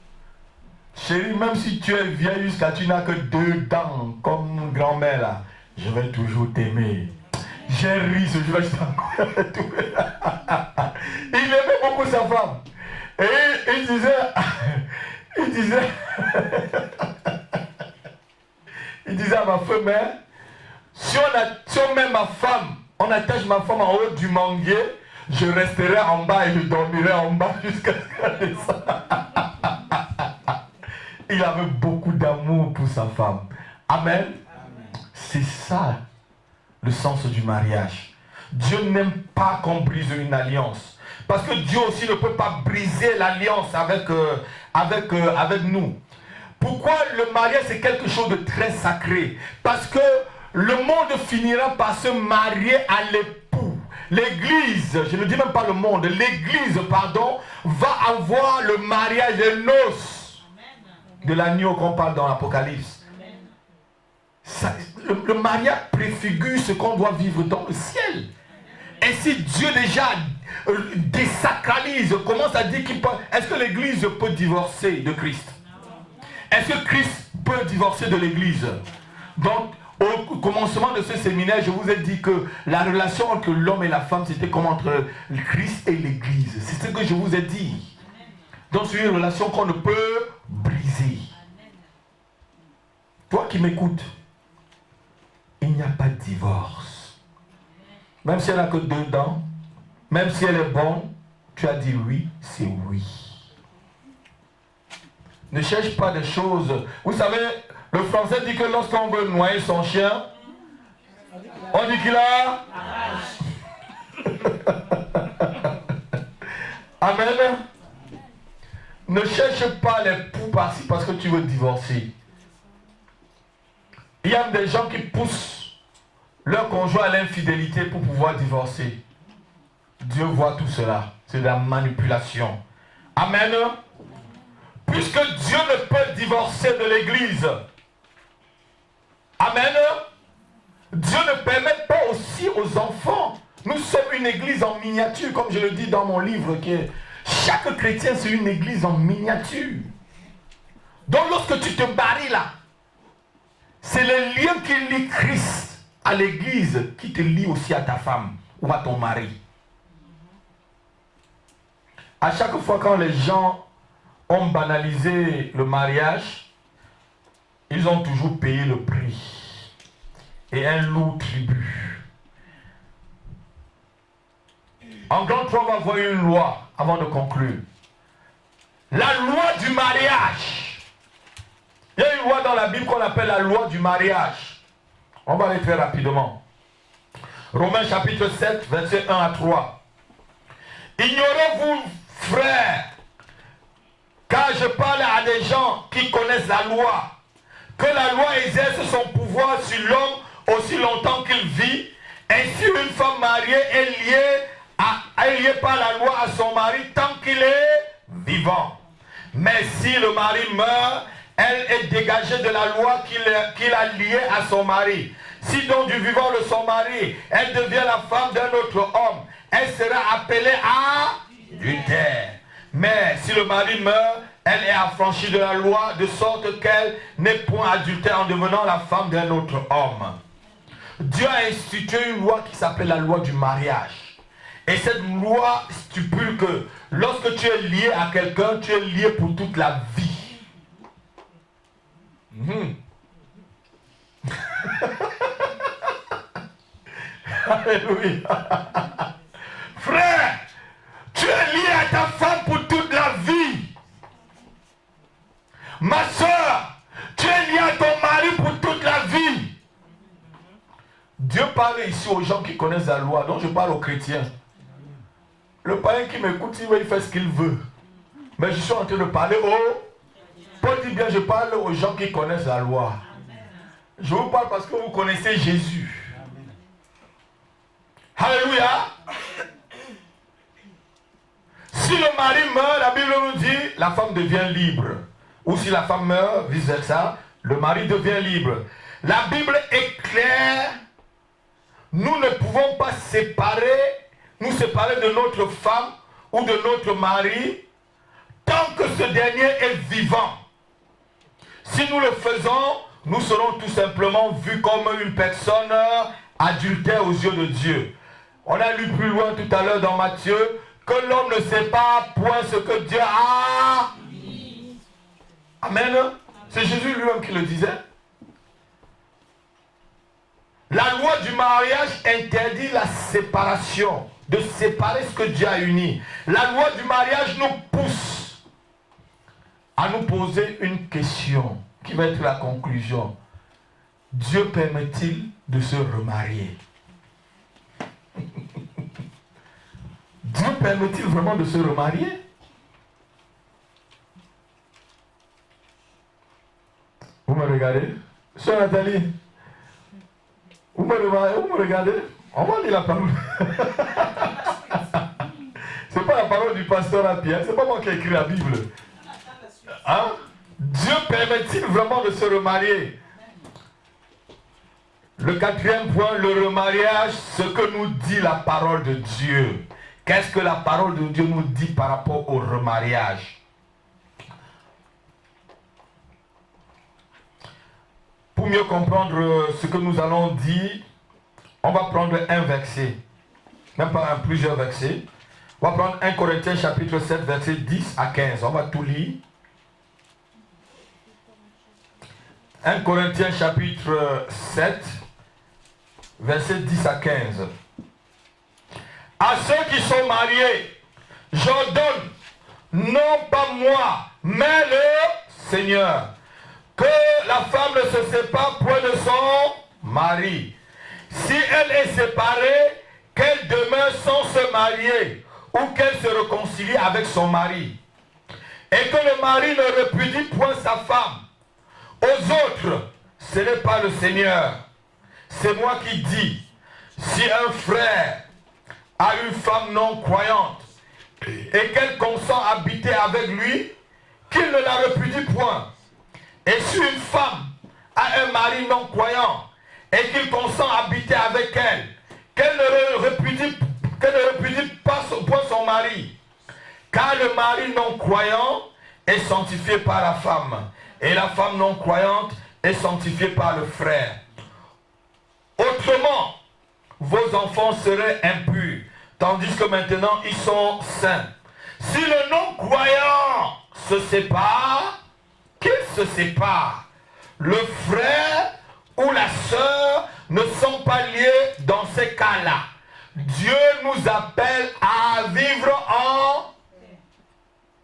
chérie, même si tu es vieille jusqu'à tu n'as que 2 dents, comme grand-mère là, je vais toujours t'aimer. J'ai ri ce jour-là. Il aimait beaucoup sa femme. Et il disait à ma femme, si on met ma femme, on attache ma femme en haut du manguier, je resterai en bas et je dormirai en bas jusqu'à ce qu'elle descende. Il avait beaucoup d'amour pour sa femme. Amen. C'est ça le sens du mariage. Dieu n'aime pas qu'on brise une alliance. Parce que Dieu aussi ne peut pas briser l'alliance avec nous. Pourquoi le mariage c'est quelque chose de très sacré? Parce que le monde finira par se marier à l'époux. L'église, je ne dis même pas le monde, l'église, pardon, va avoir le mariage des noces de l'agneau qu'on parle dans l'Apocalypse. Le mariage préfigure ce qu'on doit vivre dans le ciel. Et si Dieu déjà désacralise, commence à dire qu'il peut... Est-ce que l'église peut divorcer de Christ? Est-ce que Christ peut divorcer de l'église? Donc, au commencement de ce séminaire, je vous ai dit que la relation entre l'homme et la femme, c'était comme entre Christ et l'église. C'est ce que je vous ai dit. Donc, c'est une relation qu'on ne peut briser. Toi qui m'écoutes, il n'y a pas de divorce. Même si elle n'a que 2 dents, même si elle est bonne, tu as dit oui, c'est oui. Ne cherche pas des choses. Vous savez, le français dit que lorsqu'on veut noyer son chien, on dit qu'il a... Amen. Ne cherche pas les poux par-ci parce que tu veux divorcer. Il y a des gens qui poussent leur conjoint à l'infidélité pour pouvoir divorcer. Dieu voit tout cela. C'est de la manipulation. Amen. Puisque Dieu ne peut divorcer de l'église. Amen. Dieu ne permet pas aussi aux enfants. Nous sommes une église en miniature, comme je le dis dans mon livre. Chaque chrétien, c'est une église en miniature. Donc lorsque tu te maries là, c'est le lien qui lie Christ à l'église qui te lie aussi à ta femme ou à ton mari. À chaque fois quand les gens ont banalisé le mariage, ils ont toujours payé le prix et un lourd tribut. En grand 3, on va voir une loi avant de conclure. La loi du mariage. Il y a une loi dans la Bible qu'on appelle la loi du mariage. On va aller très rapidement. Romains chapitre 7, versets 1 à 3. Ignorez-vous, frères, car je parle à des gens qui connaissent la loi, que la loi exerce son pouvoir sur l'homme aussi longtemps qu'il vit. Ainsi, une femme mariée est liée par la loi à son mari tant qu'il est vivant. Mais si le mari meurt, elle est dégagée de la loi qu'il a liée à son mari. Si donc du vivant de son mari, elle devient la femme d'un autre homme, elle sera appelée adultère. Mais si le mari meurt, elle est affranchie de la loi, de sorte qu'elle n'est point adultère en devenant la femme d'un autre homme. Dieu a institué une loi qui s'appelle la loi du mariage. Et cette loi stipule que lorsque tu es lié à quelqu'un, tu es lié pour toute la vie. Alléluia. Frère, tu es lié à ta femme pour toute Ma soeur, tu es lié à ton mari pour toute la vie. Dieu parle ici aux gens qui connaissent la loi, donc je parle aux chrétiens. Le païen qui m'écoute, il fait ce qu'il veut. Mais je suis en train de parler aux... Paul dit bien, je parle aux gens qui connaissent la loi. Je vous parle parce que vous connaissez Jésus. Alléluia. Si le mari meurt, la Bible nous dit, la femme devient libre. Ou si la femme meurt, vice versa, le mari devient libre. La Bible est claire. Nous ne pouvons pas nous séparer de notre femme ou de notre mari tant que ce dernier est vivant. Si nous le faisons, nous serons tout simplement vus comme une personne adultère aux yeux de Dieu. On a lu plus loin tout à l'heure dans Matthieu que l'homme ne sait pas point ce que Dieu a. Amen. C'est Jésus lui-même qui le disait. La loi du mariage interdit la séparation, de séparer ce que Dieu a uni. La loi du mariage nous pousse à nous poser une question qui va être la conclusion. Dieu permet-il de se remarier? Dieu permet-il vraiment de se remarier? Vous me regardez? Sœur Nathalie, vous me regardez? On va lire la parole. C'est pas la parole du pasteur à Pierre, c'est pas moi qui ai écrit la Bible. Hein? Dieu permet-il vraiment de se remarier? Le quatrième point, le remariage, ce que nous dit la parole de Dieu. Qu'est-ce que la parole de Dieu nous dit par rapport au remariage? Pour mieux comprendre ce que nous allons dire, on va prendre un verset, même pas plusieurs versets. On va prendre 1 Corinthiens chapitre 7, verset 10 à 15. On va tout lire. 1 Corinthiens chapitre 7, verset 10 à 15. À ceux qui sont mariés, j'ordonne, non pas moi, mais le Seigneur, que la femme ne se sépare point de son mari. Si elle est séparée, qu'elle demeure sans se marier, ou qu'elle se réconcilie avec son mari. Et que le mari ne répudie point sa femme. Aux autres, ce n'est pas le Seigneur. C'est moi qui dis, si un frère a une femme non croyante, et qu'elle consent à habiter avec lui, qu'il ne la répudie point. Et si une femme a un mari non croyant, et qu'il consent à habiter avec elle, qu'elle ne répudie pas point son mari. Car le mari non croyant est sanctifié par la femme, et la femme non croyante est sanctifiée par le frère. Autrement, vos enfants seraient impurs, tandis que maintenant ils sont saints. Si le non-croyant se sépare, qu'il se sépare. Le frère ou la sœur ne sont pas liés dans ces cas-là. Dieu nous appelle à vivre en...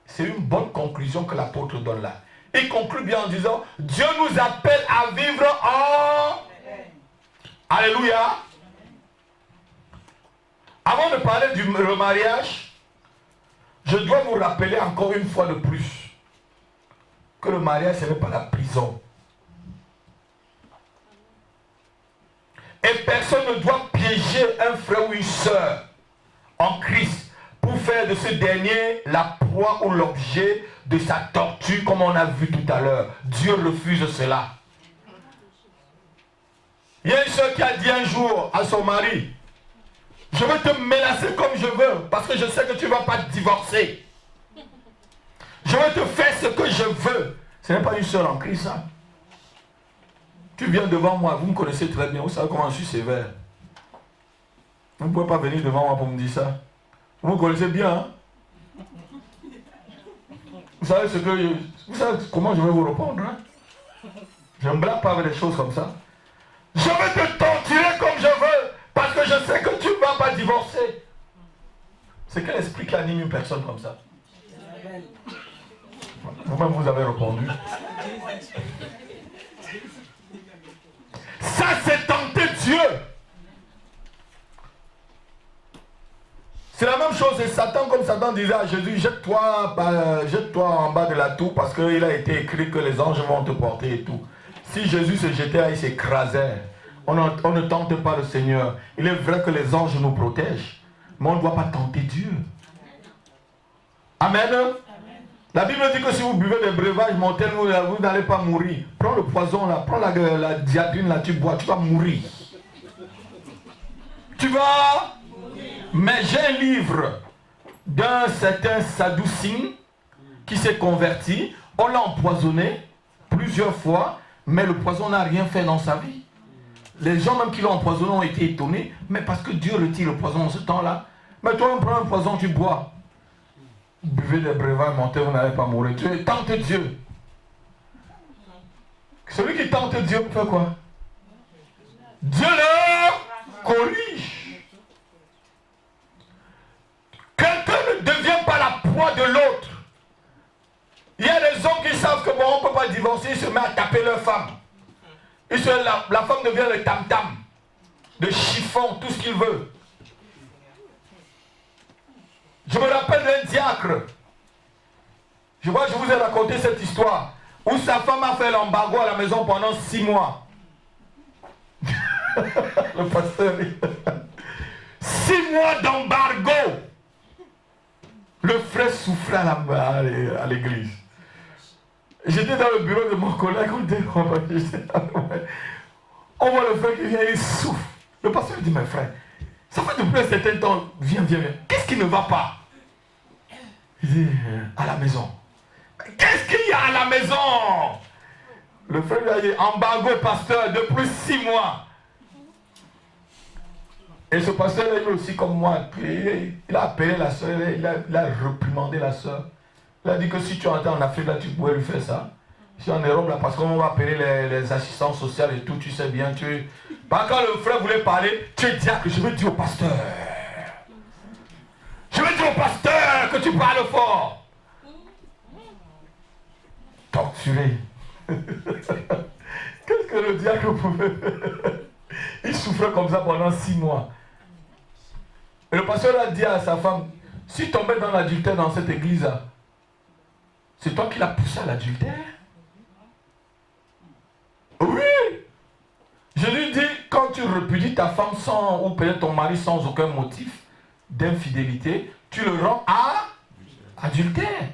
C'est une bonne conclusion que l'apôtre donne là. Il conclut bien en disant, Dieu nous appelle à vivre en... Alléluia. Avant de parler du remariage, je dois vous rappeler encore une fois de plus que le mariage, ce n'est pas la prison. Et personne ne doit piéger un frère ou une sœur en Christ pour faire de ce dernier la proie ou l'objet de sa torture, comme on a vu tout à l'heure. Dieu refuse cela. Il y a une sœur qui a dit un jour à son mari, je veux te menacer comme je veux, parce que je sais que tu ne vas pas te divorcer. Je veux te faire ce que je veux. Ce n'est pas une sœur en Christ, ça. Tu viens devant moi, vous me connaissez très bien, vous savez comment je suis sévère. Vous ne pouvez pas venir devant moi pour me dire ça. Vous me connaissez bien, hein? Vous savez comment je vais vous répondre, hein? Je ne me blague pas avec des choses comme ça. Je vais te torturer comme je veux, parce que je sais que tu ne vas pas divorcer. C'est quel esprit qui anime une personne comme ça? Vous-même vous avez répondu. c'est Satan, comme Satan disait à Jésus, jette-toi en bas de la tour parce qu'il a été écrit que les anges vont te porter et tout. Si Jésus se jetait là, il s'écrasait. On ne tente pas le Seigneur. Il est vrai que les anges nous protègent, mais on ne doit pas tenter Dieu. Amen. La Bible dit que si vous buvez des breuvages mortels, vous n'allez pas mourir. Prends le poison là, prends la diadrine là, tu bois, tu vas mourir. Tu vas. Mais j'ai un livre d'un certain Sadhu Singh qui s'est converti. On l'a empoisonné plusieurs fois, mais le poison n'a rien fait dans sa vie. Les gens même qui l'ont empoisonné ont été étonnés, mais parce que Dieu retire le poison en ce temps-là. Mais toi, on prend un poison, tu bois. Buvez des breuvages mortels, vous n'allez pas mourir. Tu tentes Dieu. Celui qui tente Dieu fait quoi? Dieu le corrige. Quelqu'un ne devient pas la proie de l'autre. Il y a des hommes qui savent que bon, on ne peut pas divorcer, ils se mettent à taper leur femme. La femme devient le tam-tam, de chiffon, tout ce qu'il veut. Je me rappelle d'un diacre. Je vois, je vous ai raconté cette histoire où sa femme a fait l'embargo à la maison pendant 6 mois. Le pasteur. 6 mois d'embargo. Le frère souffrait à l'église. J'étais dans le bureau de mon collègue. On voit le frère qui vient, il souffre. Le pasteur dit, mes frères, ça fait depuis un certain temps, viens. Qu'est-ce qui ne va pas? Il dit, à la maison. Qu'est-ce qu'il y a à la maison? Le frère lui a dit, embargo pasteur, depuis 6 mois. Et ce pasteur est aussi comme moi. Il a appelé la soeur, il a réprimandé la soeur. Il a dit que si tu entends en Afrique, là, tu pourrais lui faire ça. Si en Europe, là, parce qu'on va appeler les assistants sociaux et tout, tu sais bien, quand le frère voulait parler, tu dis que je veux dire au pasteur. Je veux dire au pasteur que tu parles fort. Torturé. Qu'est-ce que le diacre pouvait faire? Il souffrait comme ça pendant 6 mois. Et le pasteur a dit à sa femme, si tu tombais dans l'adultère dans cette église-là, c'est toi qui l'as poussé à l'adultère? Oui. Je lui dis, quand tu repudies ta femme ou peut-être ton mari sans aucun motif d'infidélité, tu le rends adultère.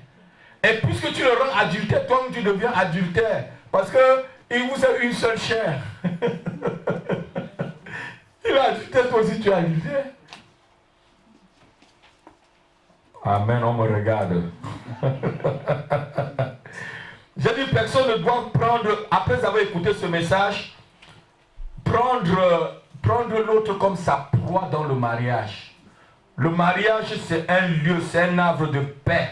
Et puisque tu le rends adultère, toi-même tu deviens adultère. Parce qu'il vous a une seule chair. Il est adultère, toi aussi tu es adultère. Amen, on me regarde. J'ai dit, personne ne doit prendre, après avoir écouté ce message, prendre l'autre comme sa proie dans le mariage. Le mariage, c'est un lieu, c'est un havre de paix.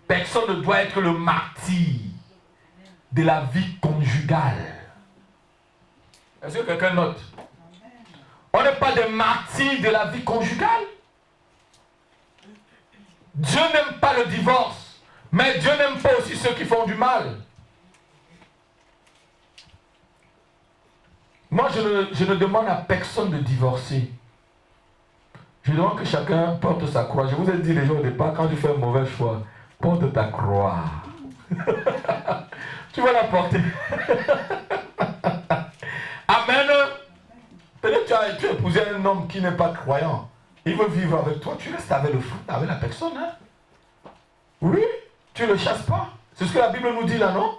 Personne ne doit être le martyr de la vie conjugale. Est-ce que quelqu'un note? On n'est pas des martyrs de la vie conjugale. Dieu n'aime pas le divorce, mais Dieu n'aime pas aussi ceux qui font du mal. Moi, je ne demande à personne de divorcer. Je demande que chacun porte sa croix. Je vous ai dit déjà au départ, quand tu fais un mauvais choix, porte ta croix. Tu vas la porter. Amen. Peut-être que tu as épousé un homme qui n'est pas croyant. Il veut vivre avec toi, tu restes avec la personne. Hein? Oui, tu ne le chasses pas. C'est ce que la Bible nous dit là, non?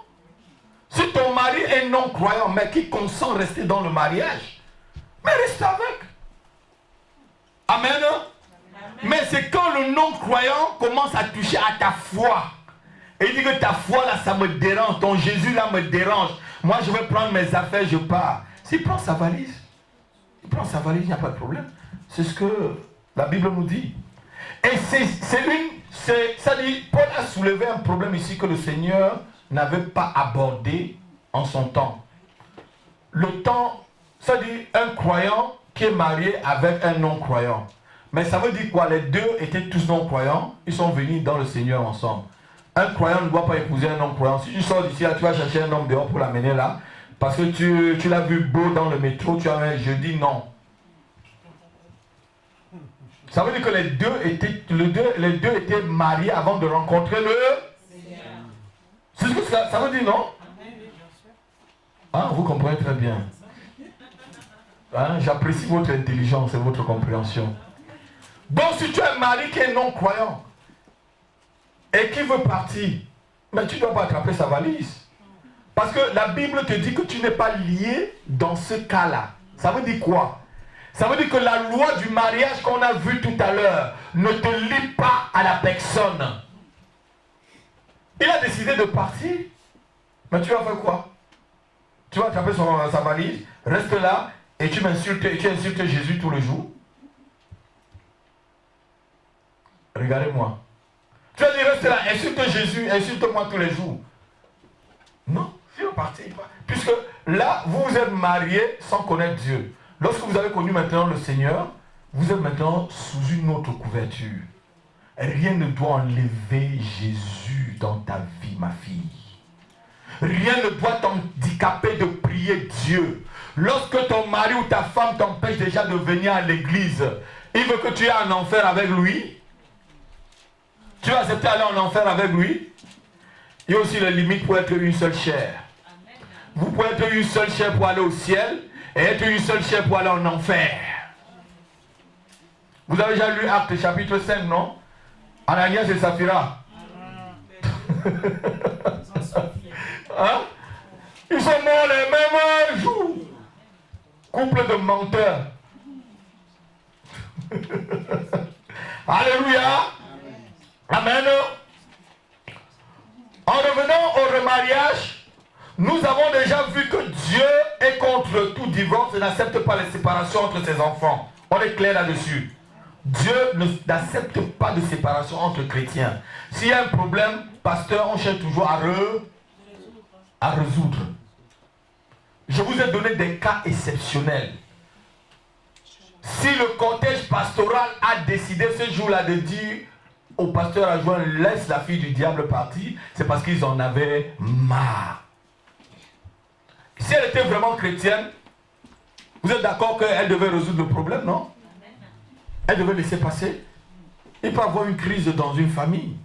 Si ton mari est non-croyant, mais qui consent rester dans le mariage, mais reste avec. Amen. Mais c'est quand le non-croyant commence à toucher à ta foi. Et il dit que ta foi là, ça me dérange. Ton Jésus là me dérange. Moi, je vais prendre mes affaires, je pars. S'il prend sa valise, il n'y a pas de problème. C'est ce que la Bible nous dit. Et ça dit, Paul a soulevé un problème ici que le Seigneur n'avait pas abordé en son temps. Le temps, ça dit un croyant qui est marié avec un non-croyant. Mais ça veut dire quoi? Les deux étaient tous non-croyants, ils sont venus dans le Seigneur ensemble. Un croyant ne doit pas épouser un non-croyant. Si tu sors d'ici, tu vas chercher un homme dehors pour l'amener là, parce que tu l'as vu beau dans le métro, je dis non. Ça veut dire que les deux étaient mariés avant de rencontrer le Seigneur. C'est ce que ça veut dire, non? Ah, vous comprenez très bien. Hein, j'apprécie votre intelligence et votre compréhension. Donc si tu as un mari qui est non-croyant et qui veut partir, mais tu ne dois pas attraper sa valise. Parce que la Bible te dit que tu n'es pas lié dans ce cas-là. Ça veut dire quoi? Ça veut dire que la loi du mariage qu'on a vu tout à l'heure ne te lie pas à la personne. Il a décidé de partir. Mais tu vas faire quoi? Tu vas attraper sa valise, reste là et tu insultes Jésus tous les jours. Regardez-moi. Tu vas dire reste là, insulte Jésus, insulte-moi tous les jours. Non, il va partir. Puisque là, vous vous êtes mariés sans connaître Dieu. Lorsque vous avez connu maintenant le Seigneur, vous êtes maintenant sous une autre couverture. Rien ne doit enlever Jésus dans ta vie, ma fille. Rien ne doit t'handicaper de prier Dieu. Lorsque ton mari ou ta femme t'empêche déjà de venir à l'église, il veut que tu ailles en enfer avec lui. Tu vas accepter d'aller en enfer avec lui. Il y a aussi les limites pour être une seule chair. Vous pouvez être une seule chair pour aller au ciel et être une seule chair pour aller en enfer. Vous avez déjà lu Actes chapitre 5, non? Ananias et Saphira. Hein? Ils sont morts les mêmes jours. Couple de menteurs. Alléluia. Amen. En revenant au remariage, nous avons déjà vu que Dieu est contre tout divorce et n'accepte pas les séparations entre ses enfants. On est clair là-dessus. Dieu n'accepte pas de séparation entre chrétiens. S'il y a un problème, pasteur, on cherche toujours à résoudre. Je vous ai donné des cas exceptionnels. Si le cortège pastoral a décidé ce jour-là de dire au pasteur adjoint, laisse la fille du diable partir, c'est parce qu'ils en avaient marre. Si elle était vraiment chrétienne, vous êtes d'accord qu'elle devait résoudre le problème, non? Elle devait laisser passer. Il peut y avoir une crise dans une famille.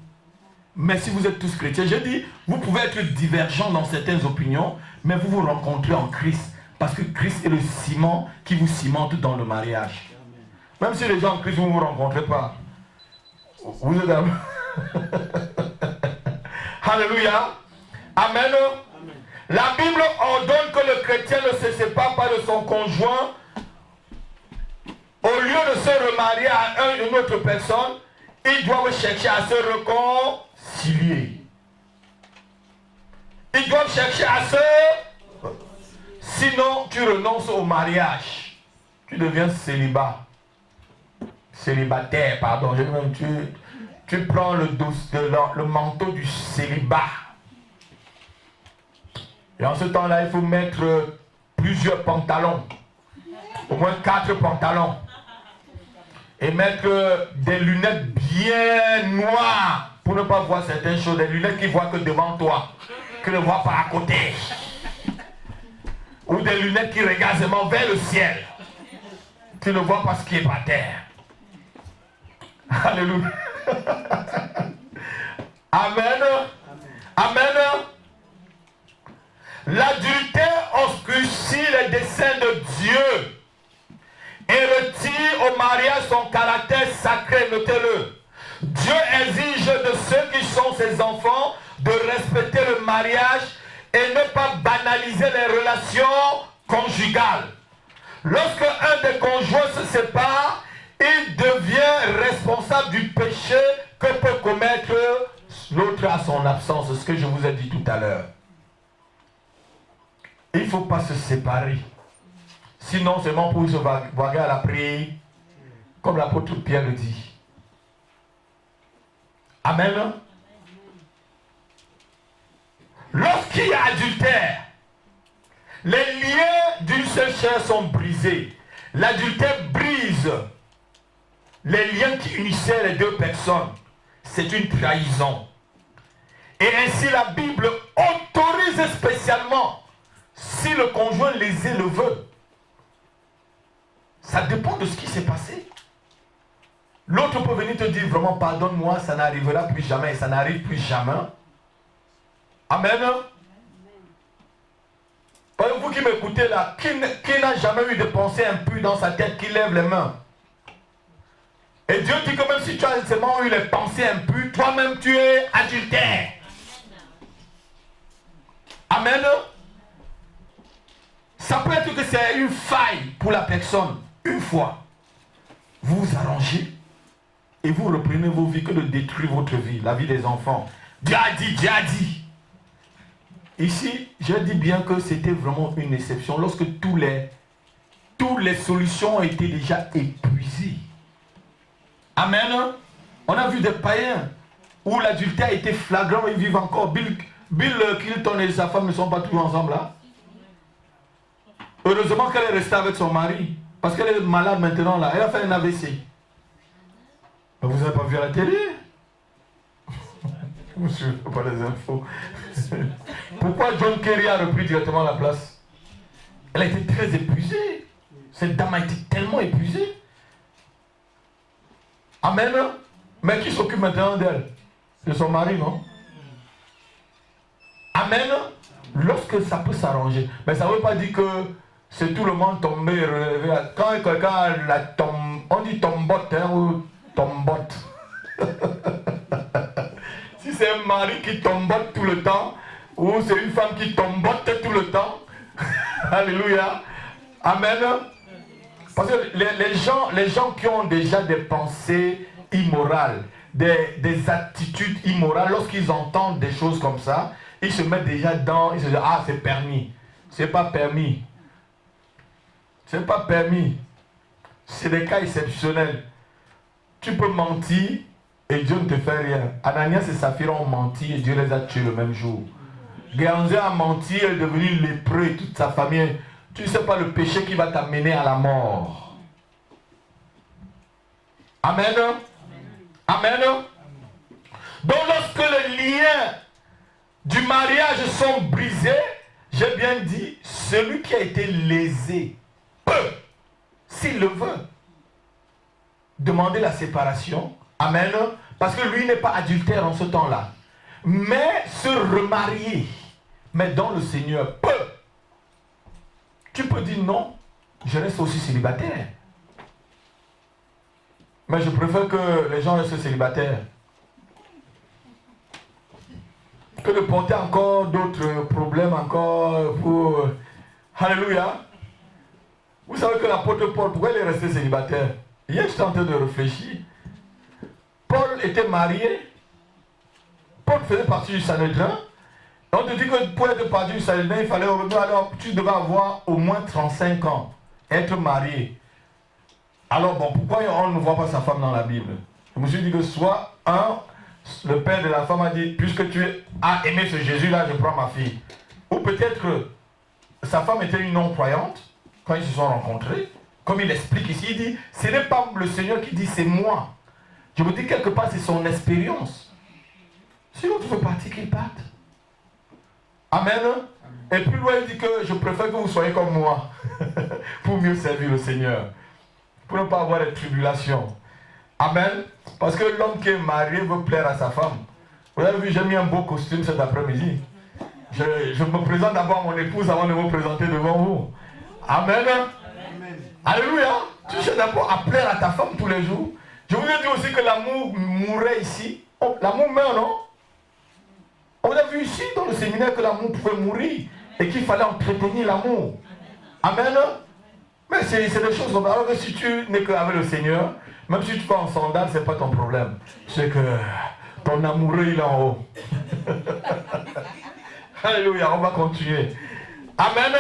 Mais si vous êtes tous chrétiens, je dis, vous pouvez être divergents dans certaines opinions, mais vous vous rencontrez en Christ. Parce que Christ est le ciment qui vous cimente dans le mariage. Même si les gens en Christ, vous ne vous rencontrez pas. Vous êtes Alléluia. Amen. La Bible ordonne que le chrétien ne se sépare pas de son conjoint. Au lieu de se remarier à une autre personne, ils doivent chercher à se réconcilier. Ils doivent chercher à se... Sinon, tu renonces au mariage. Tu deviens célibataire, pardon. Tu prends le manteau du célibat. Et en ce temps-là, il faut mettre plusieurs pantalons. Au moins 4 pantalons. Et mettre des lunettes bien noires pour ne pas voir certaines choses. Des lunettes qui ne voient que devant toi, qui ne voient pas à côté. Ou des lunettes qui regardent seulement vers le ciel. Tu ne vois pas ce qui est par terre. Alléluia. Amen. Amen. L'adultère obscurcit les desseins de Dieu et retire au mariage son caractère sacré, notez-le. Dieu exige de ceux qui sont ses enfants de respecter le mariage et ne pas banaliser les relations conjugales. Lorsque un des conjoints se sépare, il devient responsable du péché que peut commettre l'autre à son absence, ce que je vous ai dit tout à l'heure. Il ne faut pas se séparer. Sinon, c'est bon pour se vaguer à la prière, comme l'apôtre Pierre le dit. Amen. Lorsqu'il y a adultère, les liens d'une seule chair sont brisés. L'adultère brise les liens qui unissaient les deux personnes. C'est une trahison. Et ainsi la Bible autorise spécialement, si le conjoint lésé le veut. Ça dépend de ce qui s'est passé. L'autre peut venir te dire vraiment pardonne-moi, ça n'arrivera plus jamais et ça n'arrive plus jamais. Amen. Par exemple, vous qui m'écoutez là, qui n'a jamais eu de pensée impure dans sa tête, qui lève les mains? Et Dieu dit que même si tu as seulement eu les pensées impures, toi-même tu es adultère. Amen. Ça peut être que c'est une faille pour la personne. Une fois, vous vous arrangez et vous reprenez vos vies que de détruire votre vie, la vie des enfants. Dieu a dit, Dieu a dit. Ici, je dis bien que c'était vraiment une exception lorsque toutes les solutions ont été déjà épuisées. Amen. On a vu des païens où l'adultère était flagrant, ils vivent encore. Bill Clinton et sa femme ne sont pas toujours ensemble là. Heureusement qu'elle est restée avec son mari. Parce qu'elle est malade maintenant là. Elle a fait un AVC. Mais vous n'avez pas vu à la télé? Vous ne suivez pas les infos. Pourquoi John Kerry a repris directement la place? Elle a été très épuisée. Cette dame a été tellement épuisée. Amen. Mais qui s'occupe maintenant d'elle? De son mari, non? Amen. Lorsque ça peut s'arranger. Mais ça ne veut pas dire que c'est tout le monde tombé, relevé. Quand quelqu'un la tombe, on dit tombotte, hein, ou tombotte. Si c'est un mari qui tombotte tout le temps, ou c'est une femme qui tombotte tout le temps, alléluia, amen. Parce que les gens qui ont déjà des pensées immorales, des attitudes immorales, lorsqu'ils entendent des choses comme ça, ils se mettent déjà dans, ils se disent, ah c'est permis. C'est pas permis. C'est pas permis. C'est des cas exceptionnels. Tu peux mentir et Dieu ne te fait rien. Ananias et Saphira ont menti et Dieu les a tués le même jour. Géhazi a menti, elle est devenue lépreux et toute sa famille. Tu ne sais pas le péché qui va t'amener à la mort. Amen. Amen. Donc lorsque les liens du mariage sont brisés, j'ai bien dit, celui qui a été lésé peut, s'il le veut, demander la séparation. Amen. Parce que lui n'est pas adultère en ce temps-là. Mais se remarier, mais dans le Seigneur, peut. Tu peux dire non, je reste aussi célibataire. Mais je préfère que les gens restent célibataires que de porter encore d'autres problèmes encore pour... Alléluia. Vous savez que l'apôtre Paul, pourquoi il est resté célibataire? Hier, j'étais en train de réfléchir. Paul était marié. Paul faisait partie du Sanhédrin. On te dit que pour être parti du Sanhédrin, il fallait... Alors, tu devais avoir au moins 35 ans. Être marié. Alors bon, pourquoi on ne voit pas sa femme dans la Bible? Je me suis dit que soit le père de la femme a dit, puisque tu as aimé ce Jésus-là, je prends ma fille. Ou peut-être que sa femme était une non-croyante, quand ils se sont rencontrés. Comme il explique ici, il dit, ce n'est pas le Seigneur qui dit, c'est moi. Je me dis, quelque part, c'est son expérience. Si l'autre fait partie, qu'il parte. Amen. Et puis loin, il dit que je préfère que vous soyez comme moi, pour mieux servir le Seigneur. Pour ne pas avoir de tribulations. Amen. Parce que l'homme qui est marié veut plaire à sa femme. Vous avez vu, j'ai mis un beau costume cet après-midi. Je me présente d'abord à mon épouse avant de me présenter devant vous. Amen. Amen. Alléluia. Tu cherches d'abord à plaire à ta femme tous les jours. Je vous ai dit aussi que l'amour mourait ici. Oh, l'amour meurt, non? On a vu ici dans le séminaire que l'amour pouvait mourir et qu'il fallait entretenir l'amour. Amen. Mais c'est des choses comme ça. Alors que si tu n'es qu'avec le Seigneur, même si tu vas en sandales, ce n'est pas ton problème. C'est que ton amoureux, il est en haut. Alléluia, on va continuer. Amen.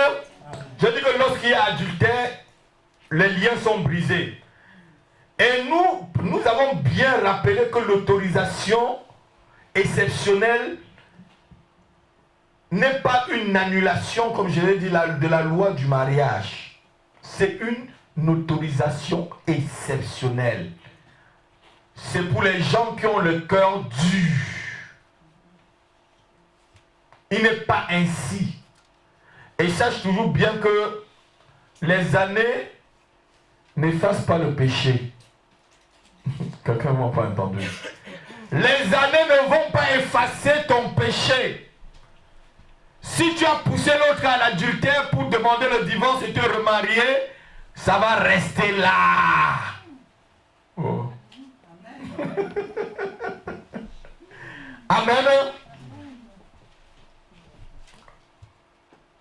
Je dis que lorsqu'il y a adultère, les liens sont brisés. Et nous avons bien rappelé que l'autorisation exceptionnelle n'est pas une annulation, comme je l'ai dit, de la loi du mariage. C'est une autorisation exceptionnelle. C'est pour les gens qui ont le cœur dur. Il n'est pas ainsi. Et sache toujours bien que les années n'effacent pas le péché. Quelqu'un ne m'a pas entendu. Les années ne vont pas effacer ton péché. Si tu as poussé l'autre à l'adultère pour demander le divorce et te remarier, ça va rester là. Oh. Amen.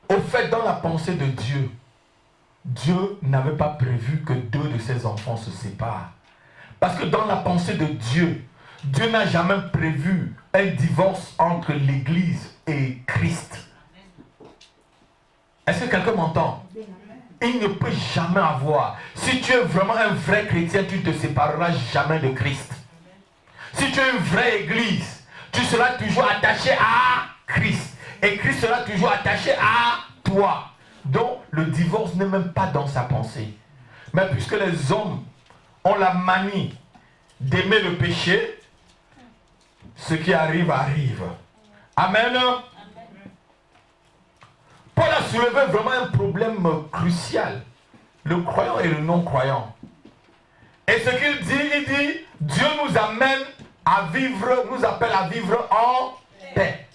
Au fait, dans la pensée de Dieu, Dieu n'avait pas prévu que 2 de ses enfants se séparent. Parce que dans la pensée de Dieu, Dieu n'a jamais prévu un divorce entre l'Église et Christ. Est-ce que quelqu'un m'entend? Il ne peut jamais avoir. Si tu es vraiment un vrai chrétien, tu ne te sépareras jamais de Christ. Si tu es une vraie église, tu seras toujours attaché à Christ. Et Christ sera toujours attaché à toi. Donc, le divorce n'est même pas dans sa pensée. Mais puisque les hommes ont la manie d'aimer le péché, ce qui arrive, arrive. Amen. Paul a soulevé vraiment un problème crucial. Le croyant et le non-croyant. Et ce qu'il dit, il dit, Dieu nous amène à vivre, nous appelle à vivre en paix.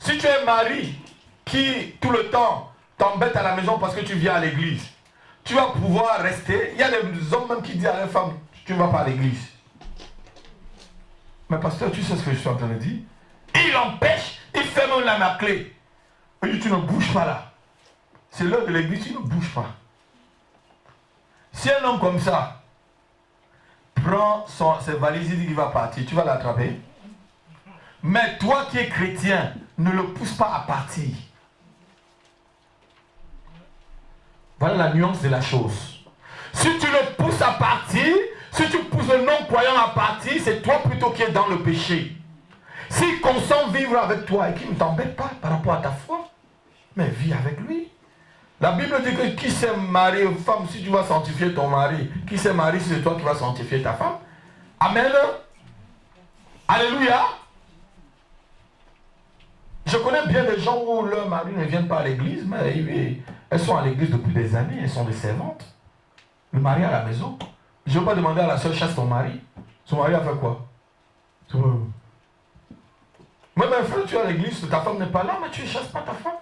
Si tu es un mari qui, tout le temps, t'embête à la maison parce que tu viens à l'église, tu vas pouvoir rester. Il y a des hommes même qui disent à leur femme, tu ne vas pas à l'église. Mais pasteur, tu sais ce que je suis en train de dire? Il empêche, il ferme la clé. Il dit, tu ne bouges pas là. C'est l'heure de l'église, tu ne bouges pas. Si un homme comme ça prend ses valises, il dit qu'il va partir, tu vas l'attraper. Mais toi qui es chrétien, ne le pousse pas à partir. Voilà la nuance de la chose. Si tu le pousses à partir, si tu pousses le non-croyant à partir, c'est toi plutôt qui es dans le péché. S'il consent vivre avec toi et qu'il ne t'embête pas par rapport à ta foi, mais vis avec lui. La Bible dit que qui s'est marié, femme, si tu vas sanctifier ton mari, qui s'est marié, c'est toi qui vas sanctifier ta femme. Amen. Alléluia. Je connais bien des gens où leurs maris ne viennent pas à l'église, mais elles sont à l'église depuis des années, elles sont des servantes. Le mari à la maison. Je ne vais pas demander à la soeur, chasse ton mari. Son mari a fait quoi? Même un frère, tu es à l'église, ta femme n'est pas là, mais tu ne chasses pas ta femme.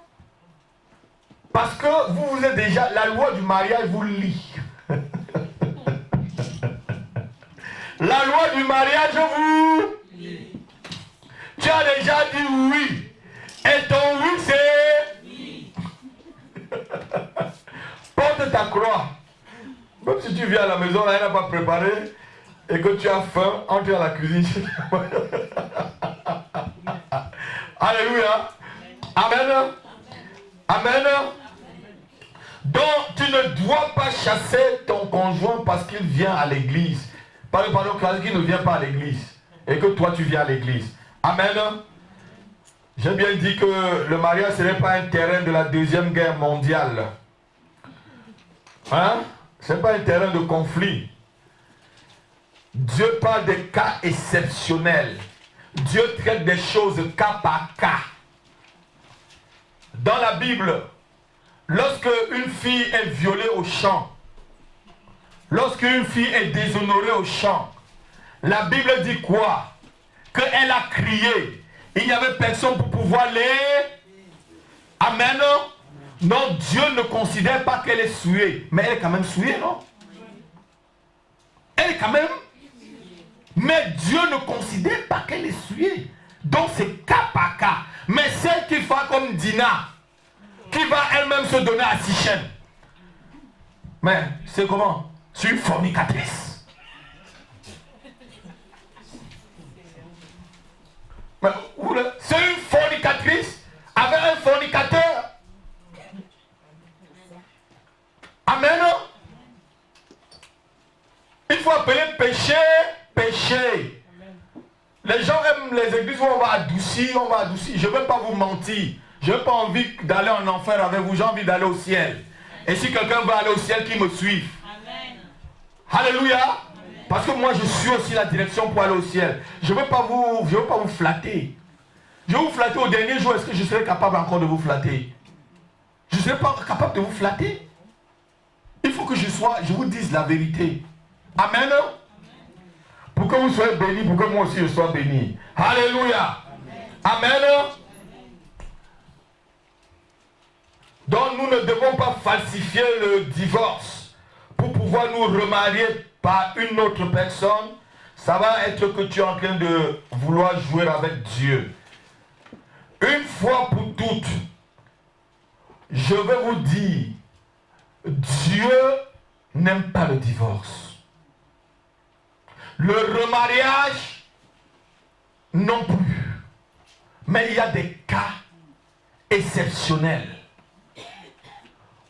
Parce que vous êtes déjà, la loi du mariage vous lie. La loi du mariage vous lie. Tu as déjà dit oui. Et ton oui c'est oui. Porte ta croix. Même si tu viens à la maison, là, elle n'a pas préparé et que tu as faim, entre à la cuisine. Alléluia. Amen. Amen. Donc, tu ne dois pas chasser ton conjoint parce qu'il vient à l'église. Pardon, parce qu'il ne vient pas à l'église. Et que toi, tu viens à l'église. Amen. J'ai bien dit que le mariage, ce n'est pas un terrain de la Deuxième Guerre mondiale. Hein? Ce n'est pas un terrain de conflit. Dieu parle des cas exceptionnels. Dieu traite des choses cas par cas. Dans la Bible, lorsque une fille est violée au champ, lorsqu'une fille est déshonorée au champ, la Bible dit quoi? Qu'elle a crié. Il n'y avait personne pour pouvoir les... Amen. Non, Dieu ne considère pas qu'elle est souillée. Mais elle est quand même souillée, non? Elle est quand même... Mais Dieu ne considère pas qu'elle est souillée. Donc c'est cas par cas. Mais celle qui fait comme Dina, qui va elle-même se donner à Sichem. Mais c'est comment? C'est une fornicatrice. C'est une fornicatrice avec un fornicateur. Amen. Il faut appeler péché, péché. Les gens aiment les églises où on va adoucir, Je ne veux pas vous mentir. Je n'ai pas envie d'aller en enfer avec vous, j'ai envie d'aller au ciel. Et si quelqu'un veut aller au ciel, qu'il me suive. Amen. Alléluia. Amen. Parce que moi, je suis aussi la direction pour aller au ciel. Je ne veux pas vous flatter. Je vais vous flatter au dernier jour. Est-ce que je serai capable encore de vous flatter? Je ne serai pas capable de vous flatter. Il faut que je vous dise la vérité. Amen. Pour que vous soyez bénis, pour que moi aussi je sois béni. Alléluia. Amen. Donc nous ne devons pas falsifier le divorce pour pouvoir nous remarier par une autre personne. Ça va être que tu es en train de vouloir jouer avec Dieu. Une fois pour toutes, je vais vous dire, Dieu n'aime pas le divorce. Le remariage non plus. Mais il y a des cas exceptionnels.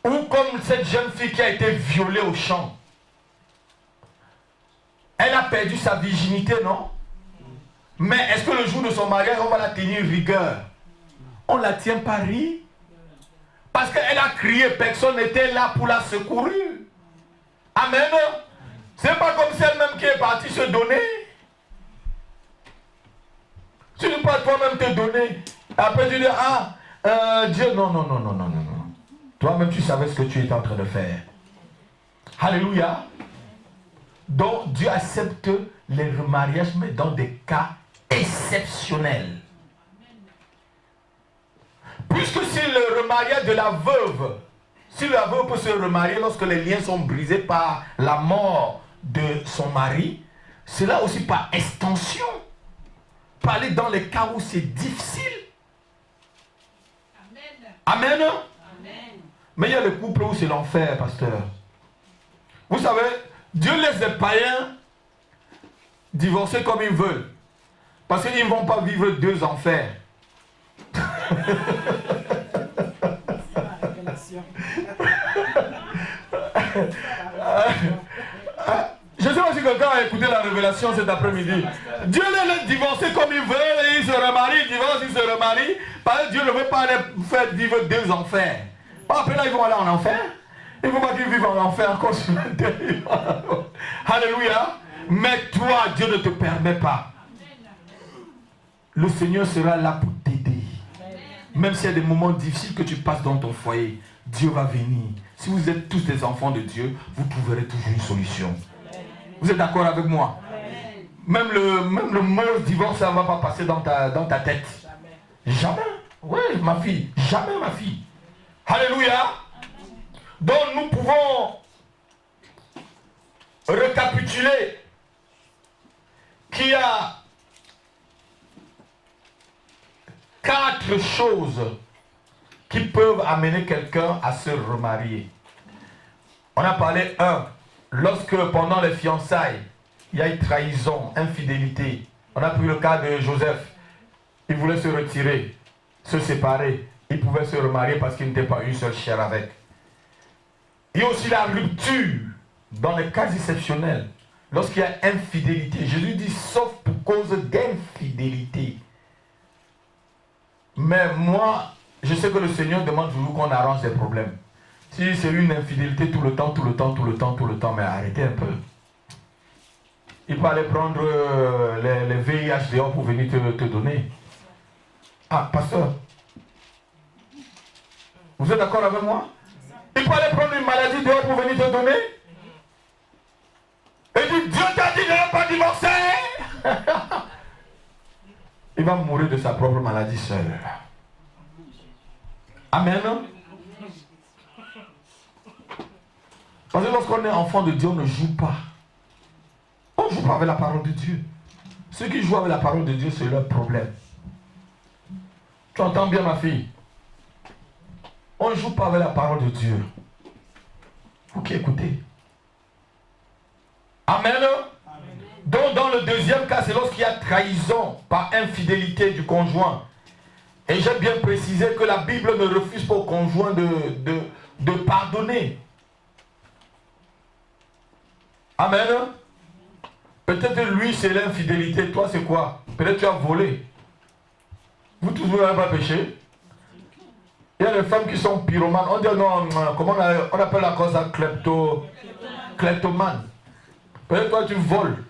Ou comme cette jeune fille qui a été violée au champ. Elle a perdu sa virginité, non? Mais est-ce que le jour de son mariage, on va la tenir rigueur? On ne la tient pas rire. Parce qu'elle a crié, personne n'était là pour la secourir. Amen. C'est pas comme celle-même qui est partie se donner. Tu ne peux pas toi-même te donner. Après tu dis, Dieu, non. Toi-même tu savais ce que tu étais en train de faire. Alléluia. Donc Dieu accepte les remariages, mais dans des cas exceptionnels. Puisque c'est le remariage de la veuve, si la veuve peut se remarier lorsque les liens sont brisés par la mort de son mari, cela aussi par extension. Parler dans les cas où c'est difficile. Amen. Amen. Mais il y a le couple où c'est l'enfer, pasteur. Vous savez, Dieu laisse les païens divorcer comme ils veulent. Parce qu'ils ne vont pas vivre deux enfers. Je sais pas si quelqu'un a écouté la révélation cet après-midi. Dieu les laisse divorcer comme ils veulent et ils se remarient, ils divorcent, ils se remarient. Parce que Dieu ne veut pas les faire vivre deux enfers. Après là, ils vont aller en enfer. Il ne faut pas qu'ils vivent en enfer encore sur la terre. Alléluia. Mais toi, Dieu ne te permet pas. Le Seigneur sera là pour t'aider. Même s'il y a des moments difficiles que tu passes dans ton foyer, Dieu va venir. Si vous êtes tous des enfants de Dieu, vous trouverez toujours une solution. Vous êtes d'accord avec moi? Même le mot divorce, ça ne va pas passer dans ta tête. Jamais. Oui, ma fille. Jamais, ma fille. Alléluia. Donc nous pouvons récapituler qu'il y a 4 choses qui peuvent amener quelqu'un à se remarier. On a parlé 1. Lorsque pendant les fiançailles, il y a eu trahison, infidélité. On a pris le cas de Joseph. Il voulait se retirer, se séparer. Il pouvait se remarier parce qu'il n'était pas une seule chair avec. Il y a aussi la rupture dans les cas exceptionnels. Lorsqu'il y a infidélité. Jésus dit sauf pour cause d'infidélité. Mais moi, je sais que le Seigneur demande toujours qu'on arrange les problèmes. Si c'est une infidélité tout le temps, mais arrêtez un peu. Il peut aller prendre les VIH dehors pour venir te donner. Ah, pasteur. Vous êtes d'accord avec moi? Il peut aller prendre une maladie dehors pour venir te donner. Et dit, Dieu t'a dit de ne pas divorcer. Il va mourir de sa propre maladie seul. Amen. Parce que lorsqu'on est enfant de Dieu, on ne joue pas. On ne joue pas avec la parole de Dieu. Ceux qui jouent avec la parole de Dieu, c'est leur problème. Tu entends bien, ma fille? On ne joue pas avec la parole de Dieu. Vous qui écoutez. Amen. Donc dans le deuxième cas, c'est lorsqu'il y a trahison par infidélité du conjoint. Et j'ai bien précisé que la Bible ne refuse pas au conjoint de pardonner. Amen. Peut-être lui c'est l'infidélité, toi c'est quoi? Peut-être tu as volé. Vous tous vous n'avez pas péché. Il y a des femmes qui sont pyromanes. On dit non, comment on appelle la cause à kleptomane. Peut-être toi tu voles.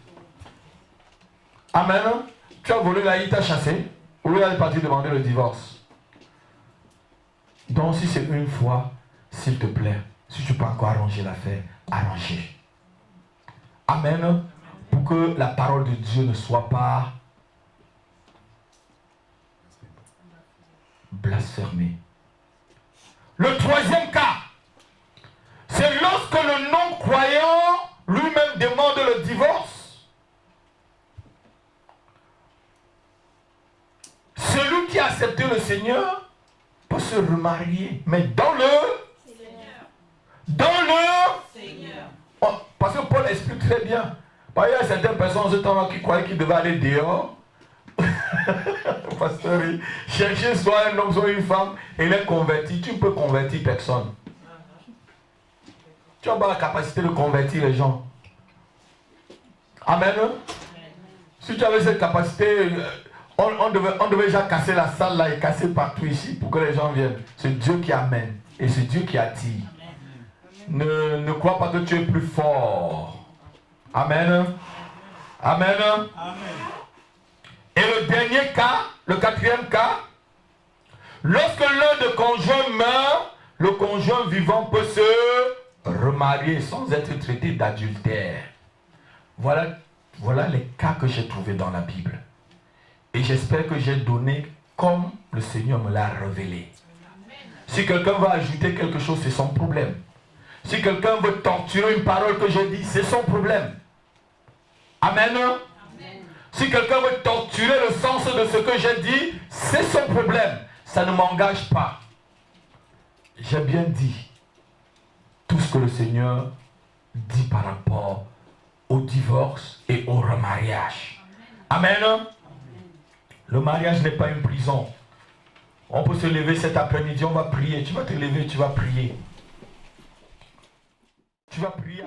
Amen. Tu as volé là, il t'a chassé. Ou il est parti demander le divorce. Donc si c'est une fois, s'il te plaît, si tu peux encore arranger l'affaire, arranger. Amen. Pour que la parole de Dieu ne soit pas blasphémée. Le troisième cas, c'est lorsque le non-croyant lui-même demande le divorce. Celui qui a accepté le Seigneur peut se remarier, mais dans le Seigneur. Oh, parce que Paul explique très bien. Il y a certaines personnes en ce temps-là qui croyaient qu'ils devaient aller dehors. Pasteur, chercher soit un homme, soit une femme, et les convertir. Tu ne peux convertir personne. Tu n'as pas la capacité de convertir les gens. Amen. Si tu avais cette capacité, on devait déjà casser la salle là et casser partout ici pour que les gens viennent. C'est Dieu qui amène et c'est Dieu qui attire. Ne crois pas que tu es plus fort. Amen. Amen. Et le dernier cas, le quatrième cas, lorsque l'un des conjoints meurt, le conjoint vivant peut se remarier sans être traité d'adultère. Voilà les cas que j'ai trouvés dans la Bible. Et j'espère que j'ai donné comme le Seigneur me l'a révélé. Si quelqu'un va ajouter quelque chose, c'est son problème. Si quelqu'un veut torturer une parole que j'ai dit, c'est son problème. Amen. Si quelqu'un veut torturer le sens de ce que j'ai dit, c'est son problème. Ça ne m'engage pas. J'ai bien dit tout ce que le Seigneur dit par rapport au divorce et au remariage. Amen. Le mariage n'est pas une prison. On peut se lever cet après-midi, on va prier. Tu vas te lever, tu vas prier. Tu vas prier.